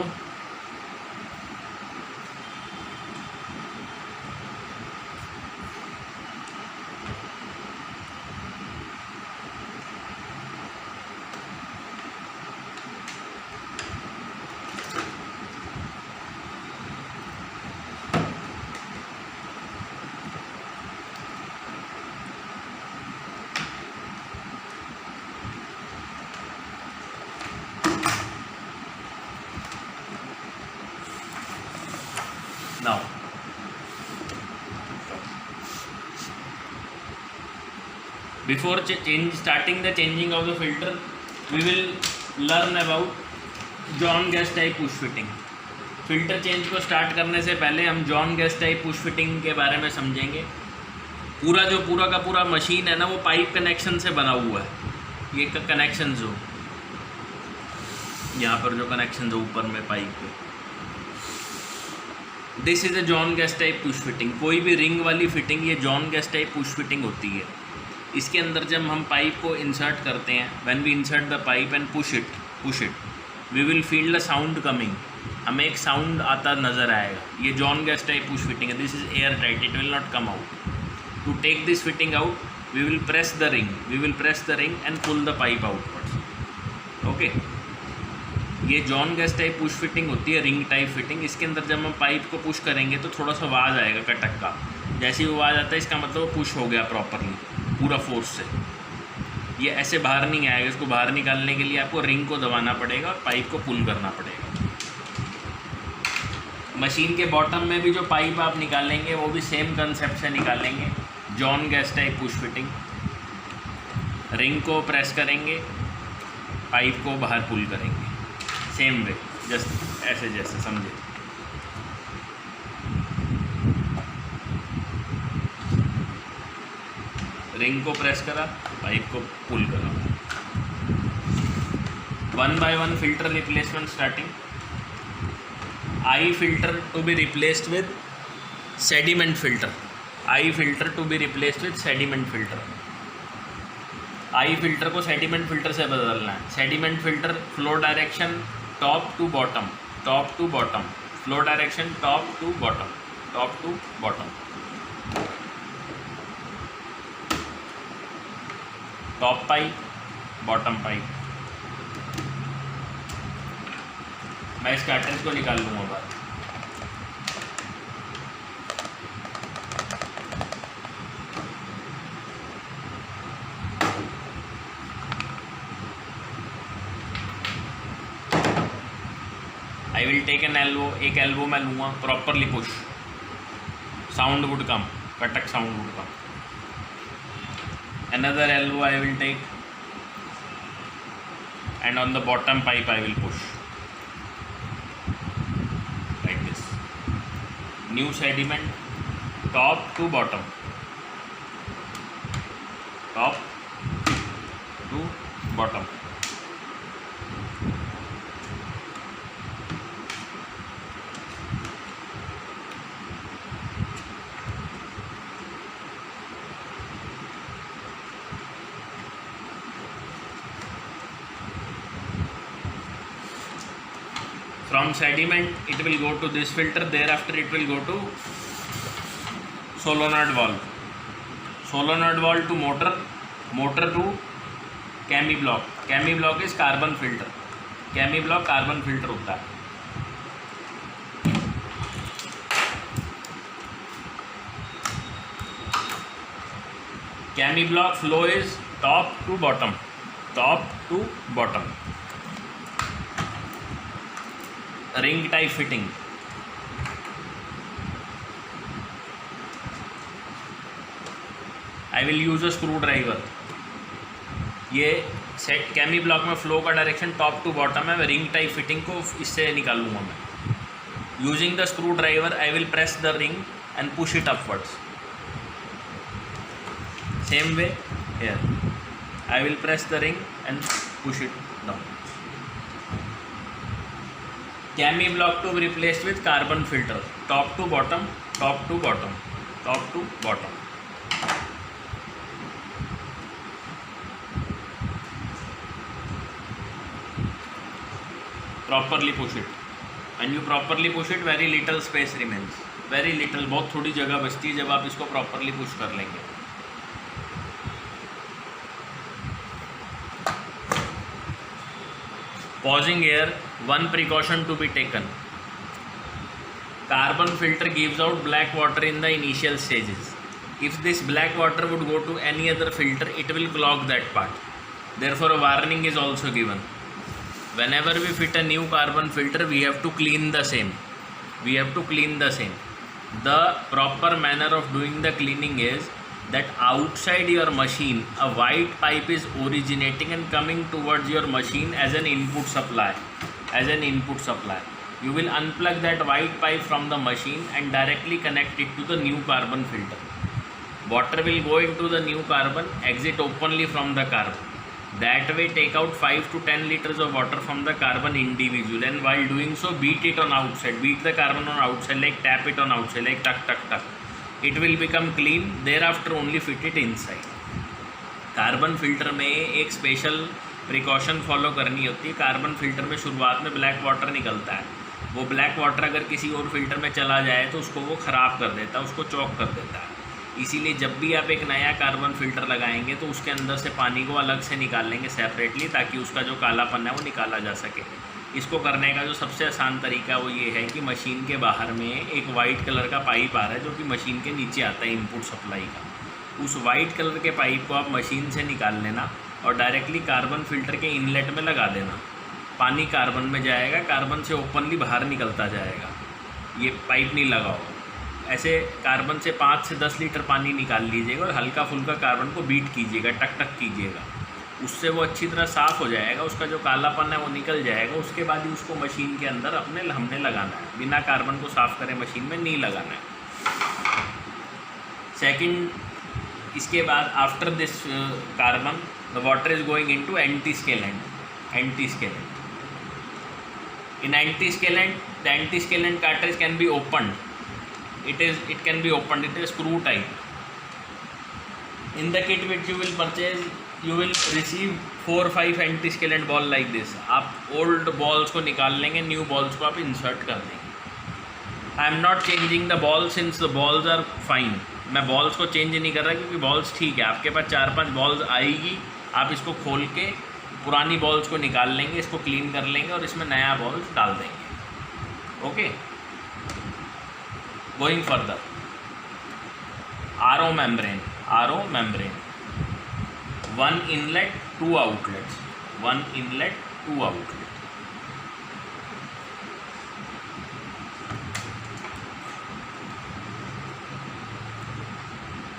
now before starting the changing of the filter, we will learn about John gas type push fitting. Filter change को start करने से पहले हम John Guest type push fitting के बारे में समझेंगे। पूरा का पूरा मशीन है ना, वो पाइप कनेक्शन से बना हुआ है। ये कनेक्शन जो यहाँ पर जो कनेक्शन जो ऊपर में पाइप पे, this is a John Guest type push fitting. कोई भी रिंग वाली फिटिंग ये John Guest type push fitting होती है। इसके अंदर जब हम पाइप को इंसर्ट करते हैं, when we insert the pipe and push it we will feel the sound coming. हमें एक साउंड आता नज़र आएगा। ये John Guest type push fitting है। This is air tight, it will not come out. To take this fitting out we will press the ring and pull the pipe outwards. Okay, ये John Guest type push fitting होती है, ring type fitting. इसके अंदर जब हम pipe को push करेंगे तो थोड़ा सा आवाज़ आएगा कटक का। जैसे ही वो आवाज़ आता है इसका मतलब वो पुश हो गया प्रॉपरली, पूरा फोर्स से। ये ऐसे बाहर नहीं आएगा। इसको बाहर निकालने के लिए आपको रिंग को दबाना पड़ेगा और पाइप को पुल करना पड़ेगा। मशीन के बॉटम में भी जो पाइप आप निकालेंगे वो भी सेम कंसेप्ट से निकालेंगे, John Guest type push fitting. Ring को प्रेस करेंगे, पाइप को बाहर पुल करेंगे, सेम वे, जस्ट ऐसे जैसे समझे। रिंग को प्रेस करा, पाइप को पुल करा। 1 by 1 filter replacement starting. I filter to be replaced with sediment filter. I filter to be replaced with sediment filter. I filter को सेडिमेंट फिल्टर से बदलना है। Sediment filter flow direction top to bottom, top to bottom, flow direction top to bottom, top to bottom. Top pipe, bottom pipe. मैं इस cartridge को निकाल लूँगा बाहर। I will take an elbow. एक एल्बो मैं लूँगा, properly push, sound would come, Cuttack sound would come. Another elbow I will take, and on the bottom pipe I will push like this. New sediment, top to bottom, top to bottom. From sediment it will go to this filter, thereafter it will go to solenoid valve, solenoid valve to motor, motor to Chemi block. Chemi block is carbon filter. Chemi block carbon filter होता है। Chemi block flow is top to bottom, top to bottom. Ring type fitting. I will use a screw driver. ये set chemo block में flow का direction top to bottom है। मैं ring type fitting को इससे निकालूंगा मैं। Using the screw driver I will press the ring and push it upwards. Same way here I will press the ring and push it down. Chemi block to be replaced with carbon filter, top to bottom, top to bottom, top to bottom. Properly push it. When you properly push it, very little space remains. Very little, बहुत थोड़ी जगह बचती है जब आप इसको properly push कर लेंगे। Pausing here, one precaution to be taken. Carbon filter gives out black water in the initial stages. If this black water would go to any other filter, it will clog that part. Therefore, a warning is also given. Whenever we fit a new carbon filter, we have to clean the same. We have to clean the same. The proper manner of doing the cleaning is that outside your machine a white pipe is originating and coming towards your machine as an input supply, you will unplug that white pipe from the machine and directly connect it to the new carbon filter. Water will go into the new carbon, exit openly from the carbon. That way take out 5 to 10 liters of water from the carbon individually, and while doing so beat it on outside, beat the carbon on outside, like tap it on outside, like tuck tuck tuck. It will become clean. Thereafter only fit it inside. Carbon filter में एक special precaution follow करनी होती है. Carbon filter में शुरुआत में black water निकलता है. वो ब्लैक वाटर अगर किसी और फिल्टर में चला जाए तो उसको वो ख़राब कर देता है, उसको चॉक कर देता है. इसीलिए जब भी आप एक नया कार्बन फिल्टर लगाएंगे तो उसके अंदर से पानी को अलग से निकाल लेंगे सेपरेटली, ताकि उसका जो कालापन है वो निकाला जा सके. इसको करने का जो सबसे आसान तरीका वो ये है कि मशीन के बाहर में एक वाइट कलर का पाइप आ रहा है जो कि मशीन के नीचे आता है इनपुट सप्लाई का. उस वाइट कलर के पाइप को आप मशीन से निकाल लेना और डायरेक्टली कार्बन फिल्टर के इनलेट में लगा देना. पानी कार्बन में जाएगा, कार्बन से ओपनली बाहर निकलता जाएगा. ये पाइप नहीं लगा होगा. ऐसे कार्बन से 5 से 10 लीटर पानी निकाल लीजिएगा और हल्का फुल्का कार्बन को बीट कीजिएगा, टक टक कीजिएगा. उससे वो अच्छी तरह साफ़ हो जाएगा, उसका जो कालापन है वो निकल जाएगा. उसके बाद ही उसको मशीन के अंदर हमने लगाना है. बिना कार्बन को साफ़ करे मशीन में नहीं लगाना है. सेकंड, इसके बाद after this carbon the water is going into anti scalant. In anti-scalant, the anti-scalant cartridge can be opened. It can be opened. It is screw type. In the kit which you will purchase, you will receive 4 or 5 anti-scalant ball like this. आप old balls को निकाल लेंगे, new balls को आप insert कर देंगे. I am not changing the balls since the balls are fine. मैं balls को change नहीं कर रहा क्योंकि balls ठीक है. आपके पास 4-5 balls आएगी, आप इसको खोल के पुरानी बॉल्स को निकाल लेंगे, इसको क्लीन कर लेंगे और इसमें नया बॉल्स डाल देंगे. Okay, going further. RO membrane. 1 inlet 2 outlets. 1 inlet 2 outlet.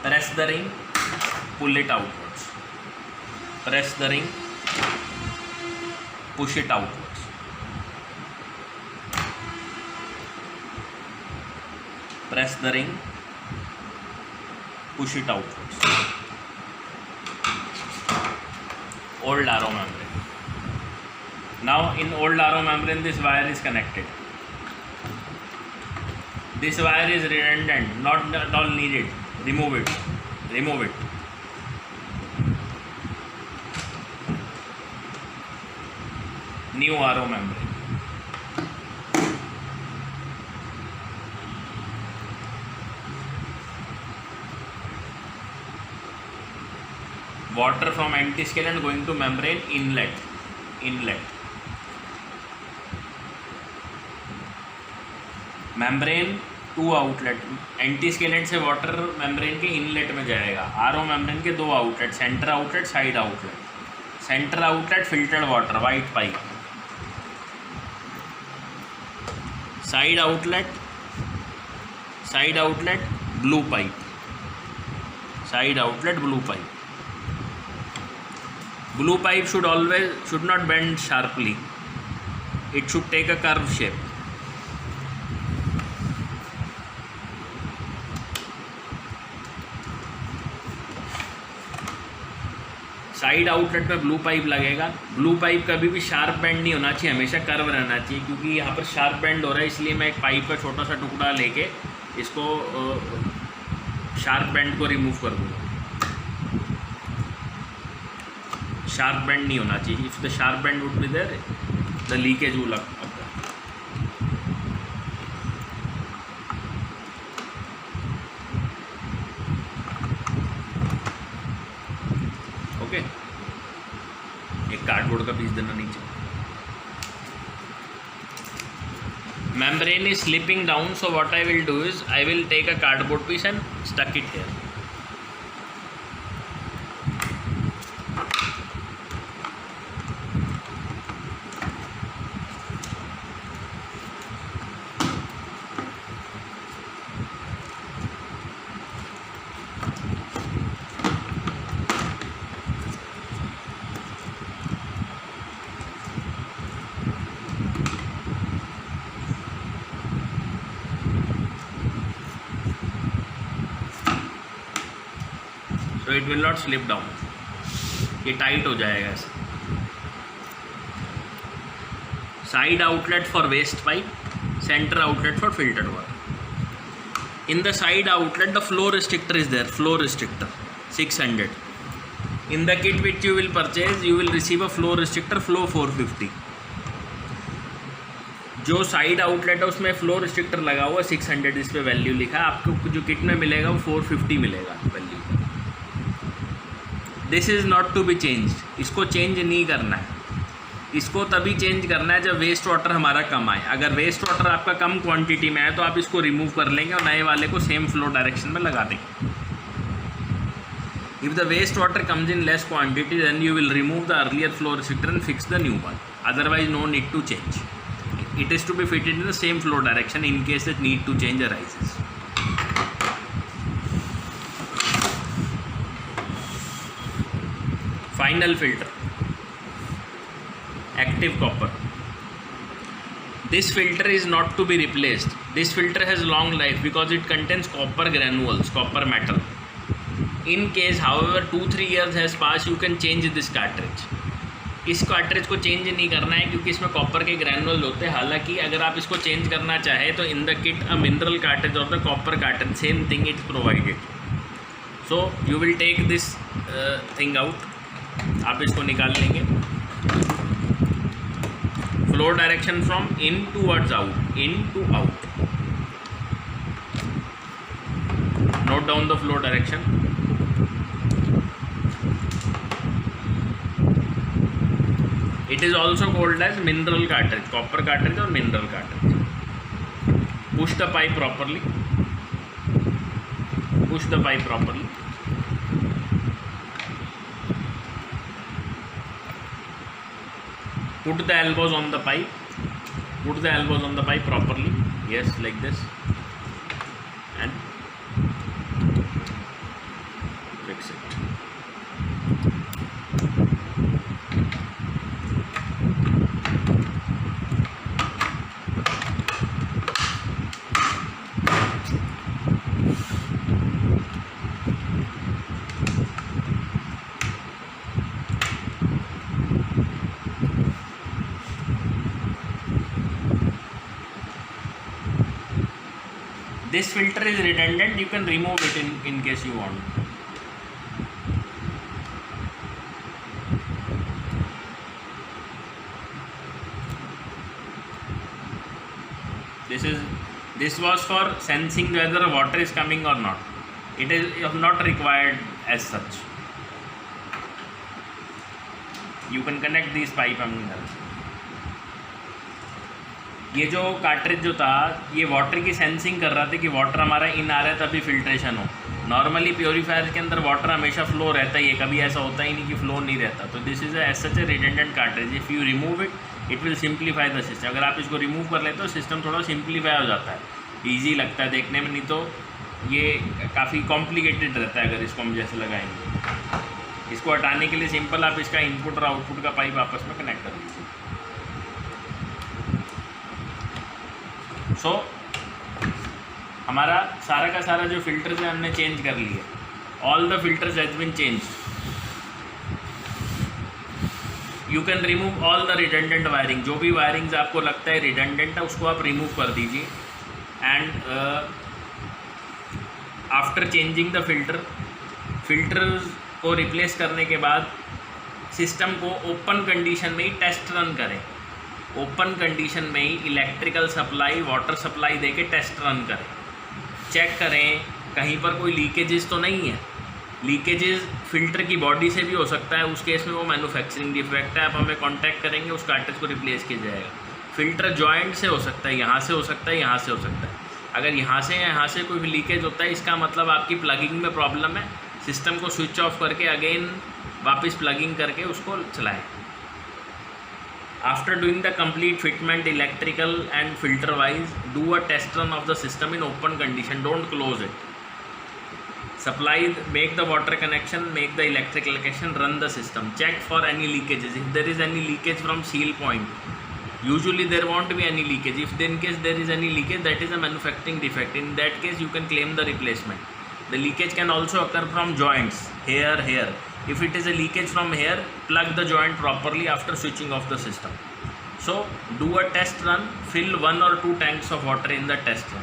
Press the ring, pull it outwards. Press the ring, push it outwards. Press the ring, push it outwards. Old RO membrane. Now in old RO membrane this wire is connected. This wire is redundant, not at all needed. Remove it. New RO membrane. Water from anti-scalant going to membrane inlet. Membrane 2 outlet. Antiscalant से water membrane के inlet में जाएगा. RO membrane के 2 outlet, centre outlet, side outlet. Centre outlet filtered water, white pipe. Side outlet blue pipe. Blue pipe should not bend sharply. It should take a curve shape. Side outlet में blue pipe लगेगा. Blue pipe कभी भी sharp bend नहीं होना चाहिए, हमेशा curve रहना चाहिए. क्योंकि यहाँ पर शार्प बेंड हो रहा है, इसलिए मैं एक पाइप का छोटा सा टुकड़ा लेके इसको शार्प बेंड को रिमूव कर दूँगा. शार्प बेंड नहीं होना चाहिए. If the sharp bend would be there, the leakage will occur. Okay, एक कार्डबोर्ड का पीस देना नीचे. Membrane is slipping down, so what I will do is I will take a cardboard piece and stuck it here. तो it will not slip down, ये tight हो जाएगा ऐसे। Side outlet for waste pipe, centre outlet for filtered water. In the side outlet the flow restrictor is there, flow restrictor 600. In the kit which you will purchase you will receive a flow restrictor flow 450. जो side outlet है उसमें flow रिस्ट्रिक्टर लगा हुआ 600, इस पे value लिखा है, आपको जो किट में मिलेगा वो 450 मिलेगा value. This is not to be change, इसको चेंज नहीं करना है, इसको तभी चेंज करना है जब वेस्ट वाटर हमारा कम आए। अगर वेस्ट वाटर आपका कम क्वांटिटी में है तो आप इसको रिमूव कर लेंगे और नए वाले को सेम फ्लो डायरेक्शन में लगा देंगे। If the waste water comes in less quantity then you will remove the earlier flow restrictor and fix the new one, otherwise no need to change. It is to be fitted in the same flow direction in case the need to change arises. Final filter, active copper. This filter is not to be replaced. This filter has long life because it contains copper granules, copper metal. In case however 2-3 years has passed, you can change this cartridge. इस cartridge को change नहीं करना है क्योंकि इसमें copper के ग्रैनुअल होते हैं। हालांकि अगर आप इसको चेंज करना चाहें तो in the kit a mineral cartridge और the copper cartridge same thing it's provided. So you will take this thing out, आप इसको निकाल लेंगे. Flow direction from in towards out, in to out. Note down the flow direction. It is also called as mineral cartridge, copper cartridge or mineral cartridge. Push the pipe properly. Push the pipe properly. Put the elbows on the pipe. Put the elbows on the pipe properly. Yes, like this. And fix it. This filter is redundant, you can remove it in case you want. This was for sensing whether water is coming or not. It is not required as such. You can connect these pipe among them. ये जो cartridge जो था ये water की sensing कर रहा था कि वाटर हमारा इन आ रहा है तभी फिल्ट्रेशन हो. नॉर्मली प्योरीफायर के अंदर वाटर हमेशा फ्लो रहता ही है, कभी ऐसा होता ही नहीं कि फ्लो नहीं रहता. तो this is as such a redundant cartridge. If you remove it will simplify the system. अगर आप इसको रिमूव कर लेते हो सिस्टम थोड़ा सिंप्लीफाई हो जाता है, ईजी लगता है देखने में. नहीं तो ये काफ़ी कॉम्प्लिकेटेड रहता है अगर इसको हम जैसे लगाएंगे. इसको हटाने के लिए सिंपल आप इसका इनपुट और आउटपुट का पाइप आपस में कनेक्ट कर लीजिए. सो हमारा सारा का सारा जो फिल्टर्स है हमने चेंज कर लिए. All the filters has been change. You can remove all the redundant wiring. जो भी वायरिंग्स आपको लगता है रिडंडेंट है उसको आप रिमूव कर दीजिए. And after changing the filter को रिप्लेस करने के बाद सिस्टम को ओपन कंडीशन में ही टेस्ट रन करें. ओपन कंडीशन में ही इलेक्ट्रिकल सप्लाई, वाटर सप्लाई देके टेस्ट रन करें. चेक करें कहीं पर कोई लीकेजेस तो नहीं है. लीकेजेस फिल्टर की बॉडी से भी हो सकता है, उस केस में वो मैन्युफैक्चरिंग डिफेक्ट है. आप हमें कांटेक्ट करेंगे, उस कार्ट्रिज को रिप्लेस किया जाएगा. फिल्टर जॉइंट से हो सकता है, यहाँ से हो सकता है, यहाँ से हो सकता है. अगर यहाँ से या यहाँ से कोई भी लीकेज होता है इसका मतलब आपकी प्लगिंग में प्रॉब्लम है. सिस्टम को स्विच ऑफ करके अगेन वापस प्लगिंग करके उसको चलाएं. After doing the complete fitment electrical and filter wise, do a test run of the system in open condition. Don't close it. Supply, make the water connection, make the electrical connection, run the system. Check for any leakages. If there is any leakage from seal point, usually there won't be any leakage. If in case there is any leakage, that is a manufacturing defect. In that case, you can claim the replacement. The leakage can also occur from joints, here. If it is a leakage from here, plug the joint properly after switching off the system. So do a test run, fill 1 or 2 tanks of water in the test run.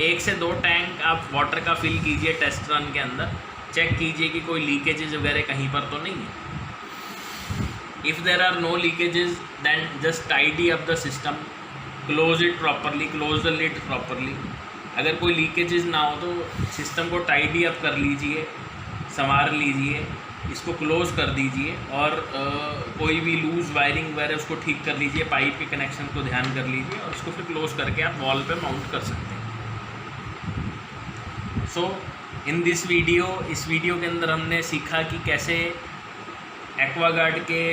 1 से 2 tank आप water का fill कीजिए test run के अंदर, check कीजिए कि कोई leakages वगैरह कहीं पर तो नहीं है. If there are no leakages, then just tidy up the system, close it properly, close the lid properly. अगर कोई लीकेजेस ना हो तो सिस्टम को टाइडी अप कर लीजिए, संवार लीजिए, इसको क्लोज कर दीजिए और कोई भी लूज़ वायरिंग वगैरह उसको ठीक कर लीजिए, पाइप के कनेक्शन को ध्यान कर लीजिए और उसको फिर क्लोज करके आप वॉल पे माउंट कर सकते हैं. सो इन दिस वीडियो, इस वीडियो के अंदर हमने सीखा कि कैसे एक्वागार्ड के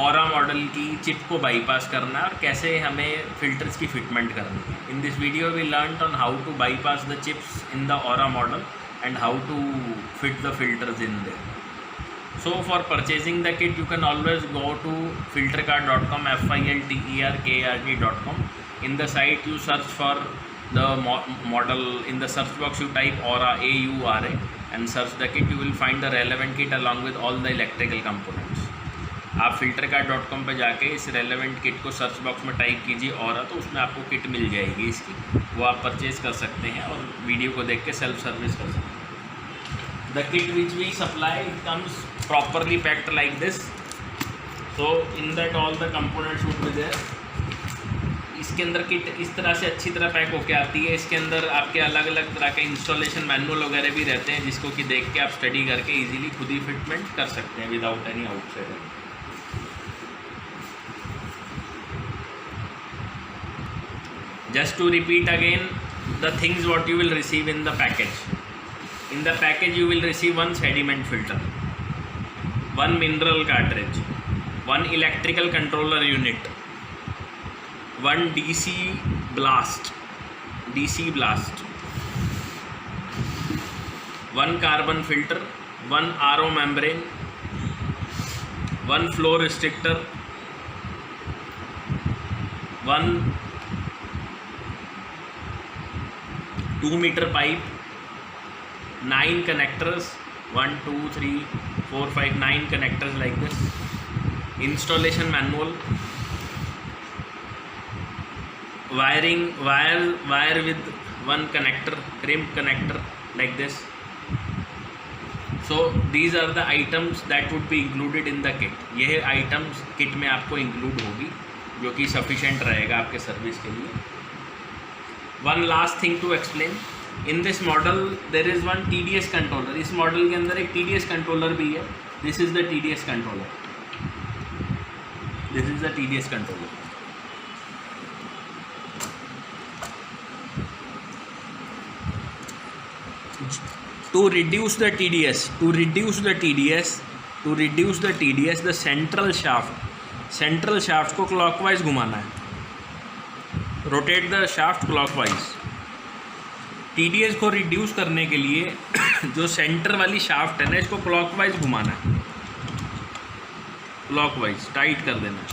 ऑरा मॉडल की चिप को बाईपास करना है और कैसे हमें फिल्टर्स की फिटमेंट करनी है. In this video we learn on how to bypass the chips in the Aura model and how to fit the filters in there. So for purchasing the kit you can always go to filterkart.com, filterkart.com. In the site you search for the model, in the search box you type Aura, AURA and search the kit. You will find the relevant kit along with all the electrical components. आप filterkart.com पे जाके इस relevant kit को search box में type कीजिए aura, तो उसमें आपको किट मिल जाएगी इसकी, वो आप परचेज़ कर सकते हैं और वीडियो को देख के सेल्फ सर्विस कर सकते हैं. The kit which we supply comes properly packed like this. So in that all the components would be there. इसके अंदर किट इस तरह से अच्छी तरह पैक होके आती है. इसके अंदर आपके अलग अलग तरह के इंस्टॉलेशन मैनुअल वगैरह भी रहते हैं जिसको कि देख के आप स्टडी करके इजीली खुद ही फिटमेंट कर सकते हैं without any outsider. Just to repeat again the things what you will receive in the package. In the package you will receive 1 sediment filter, 1 mineral cartridge, 1 electrical controller unit, 1 DC blast, 1 carbon filter, 1 RO membrane, 1 flow restrictor, 1 2-meter pipe, 9 connectors, 1 2 3 4 5 9 connectors like this. Installation manual, wire with 1 connector, crimp connector like this. So these are the items that would be included in the kit. यह items kit में आपको include होगी जो कि sufficient रहेगा आपके service के लिए. One last thing to explain, in this model there is 1 TDS controller. इस मॉडल के अंदर एक TDS कंट्रोलर भी है. This is the TDS controller. This is the TDS controller. To reduce the TDS, the central shaft को clockwise घुमाना है. Rotate the shaft clockwise. TDS को रिड्यूस करने के लिए जो सेंटर वाली शाफ्ट है ना, इसको क्लॉकवाइज घुमाना है, क्लॉकवाइज टाइट कर देना है.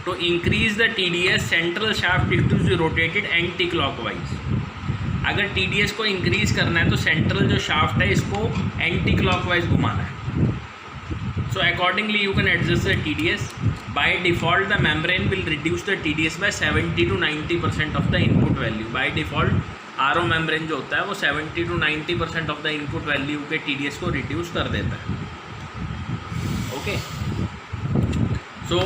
तो increase the TDS, central shaft is to be rotated anti clockwise. अगर TDS को इंक्रीज करना है तो सेंट्रल जो शाफ्ट है इसको एंटी क्लॉकवाइज घुमाना है. So accordingly you can adjust the TDS. By default the membrane will reduce the TDS by 70 to 90% of the input value. By default RO membrane जो होता है वो 70 to 90% of the input value के TDS को reduce कर देता है. Okay. So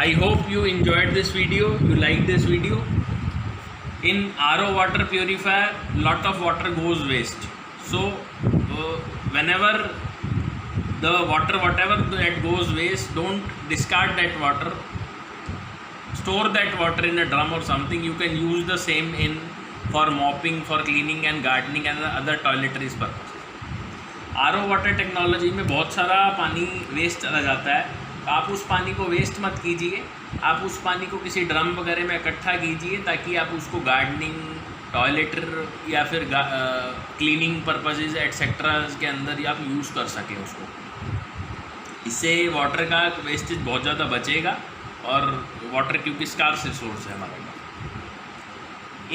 I hope you enjoyed this video. You liked this video. In RO water purifier, lot of water goes waste. So whenever the water, whatever that goes waste, don't discard that water. Store that water in a drum or something. You can use the same in for mopping, for cleaning and gardening and other toiletries purposes. RO water technology में बहुत सारा पानी waste चला जाता है. आप उस पानी को वेस्ट मत कीजिए. आप उस पानी को किसी ड्रम वगैरह में इकट्ठा कीजिए ताकि आप उसको गार्डनिंग, टॉयलेटर या फिर क्लीनिंग पर्पसेस एट्सेट्रा के अंदर आप यूज़ कर सकें उसको. इससे वाटर का वेस्टेज बहुत ज़्यादा बचेगा और वाटर क्योंकि स्कार्स रिसोर्स है हमारे पास.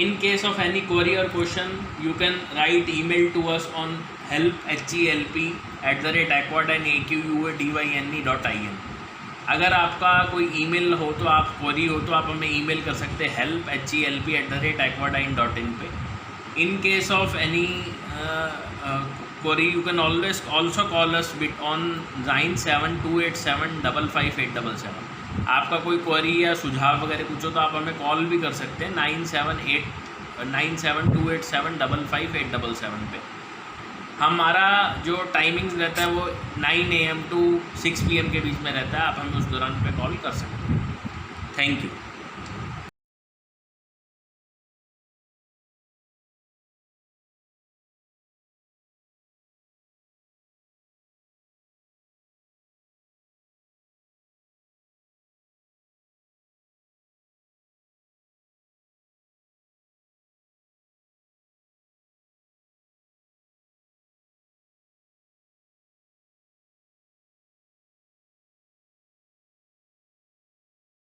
In case of any query or question, you can write email to us on help@aquadyne.in. अगर आपका कोई ईमेल हो तो आप क्वेरी हो तो आप हमें ईमेल कर सकते हैं help@aquadyne.in पे. In case of any query, you can always also call us on 9728755877. आपका कोई क्वेरी या सुझाव वगैरह कुछ हो तो आप हमें कॉल भी कर सकते हैं 9728755877 पे. हमारा जो टाइमिंग्स रहता है वो 9 AM to 6 PM के बीच में रहता है. आप हमें उस दौरान पे कॉल कर सकते हैं. Thank you.